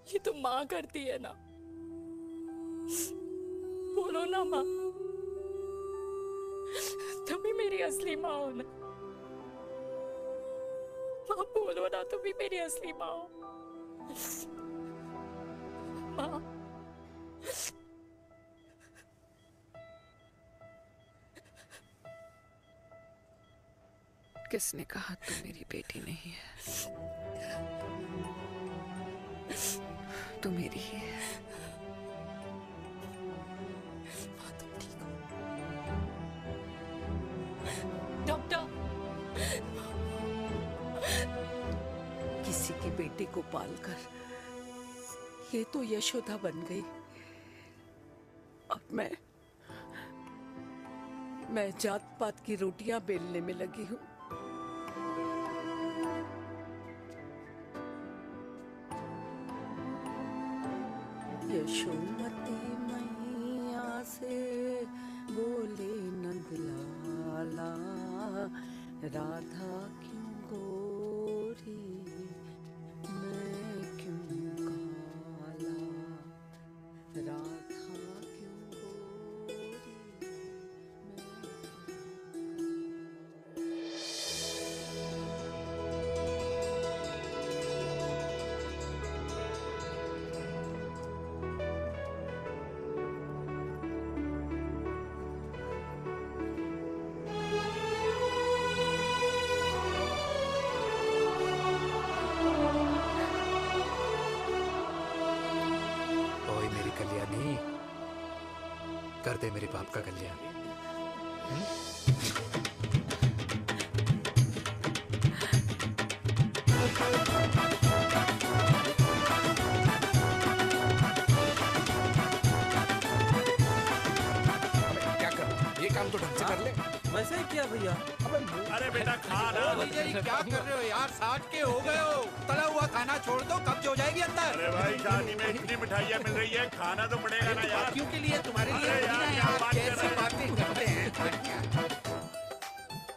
Speaker 18: ये तो माँ करती है ना, बोलो ना माँ, तुम ही मेरी असली माँ हो ना। माँ बोलो ना, तुम ही मेरी असली माँ हो। माँ
Speaker 21: किसने कहा तू मेरी बेटी नहीं है? तू मेरी ही है।
Speaker 18: डॉक्टर,
Speaker 7: किसी की बेटी को पालकर ये तो यशोदा बन गई, और मैं जात पात की रोटियां बेलने में लगी हूँ। यशोमती मैया से बोले नंदलाला, राधा क्यों गोरी मैं क्यों काला, राधा क्यों गोरी।
Speaker 6: कर दे मेरे बाप का कल्याण।
Speaker 11: क्या कर, ये काम तो ढंग से कर ले।
Speaker 23: वैसे ही किया भैया।
Speaker 10: अरे बेटा खा ना।
Speaker 11: क्या कर रहे हो यार, 60 के हो गए हो, तला हुआ खाना छोड़ दो, कब्ज हो जाएगी अंदर।
Speaker 10: अरे भाई शादी में इतनी मिठाइयाँ मिल रही है, खाना तो पड़ेगा ना यार।
Speaker 11: क्यों के लिए तुम्हारे लिए यार कैसे बातें करते हैं।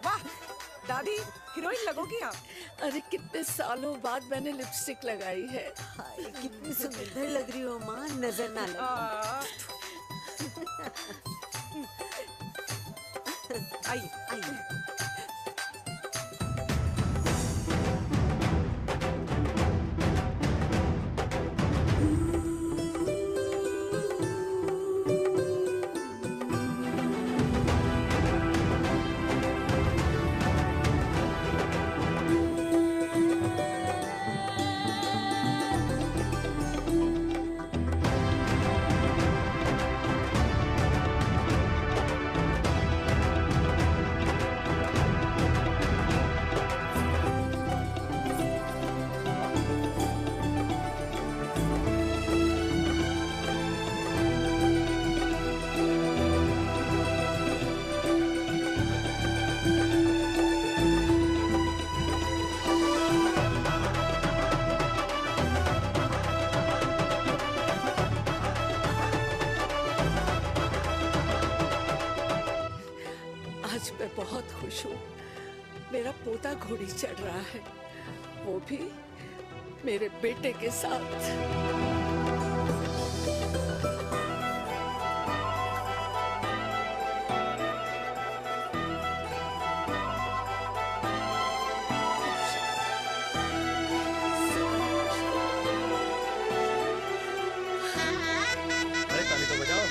Speaker 22: वाह दादी, हीरोइन लगोगी आप।
Speaker 7: अरे कितने सालों बाद मैंने लिपस्टिक लगाई है।
Speaker 22: हाय कितनी सुंदर लग रही हो माँ, नजर ना लगे। आइए आइए।
Speaker 7: आज मैं बहुत खुश हूँ। मेरा पोता घोड़ी चढ़ रहा है, वो भी मेरे बेटे के साथ।
Speaker 23: अरे ताली तो बजाओ।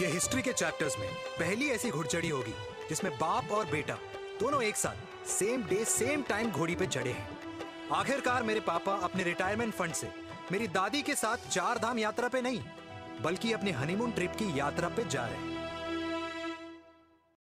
Speaker 6: ये हिस्ट्री के चैप्टर्स में पहली ऐसी घुड़चढ़ी होगी जिसमें बाप और बेटा दोनों एक साथ सेम डे सेम टाइम घोड़ी पे चढ़े हैं। आखिरकार मेरे पापा अपने रिटायरमेंट फंड से मेरी दादी के साथ 4 धाम यात्रा पे नहीं बल्कि अपने हनीमून ट्रिप की यात्रा पे जा रहे हैं।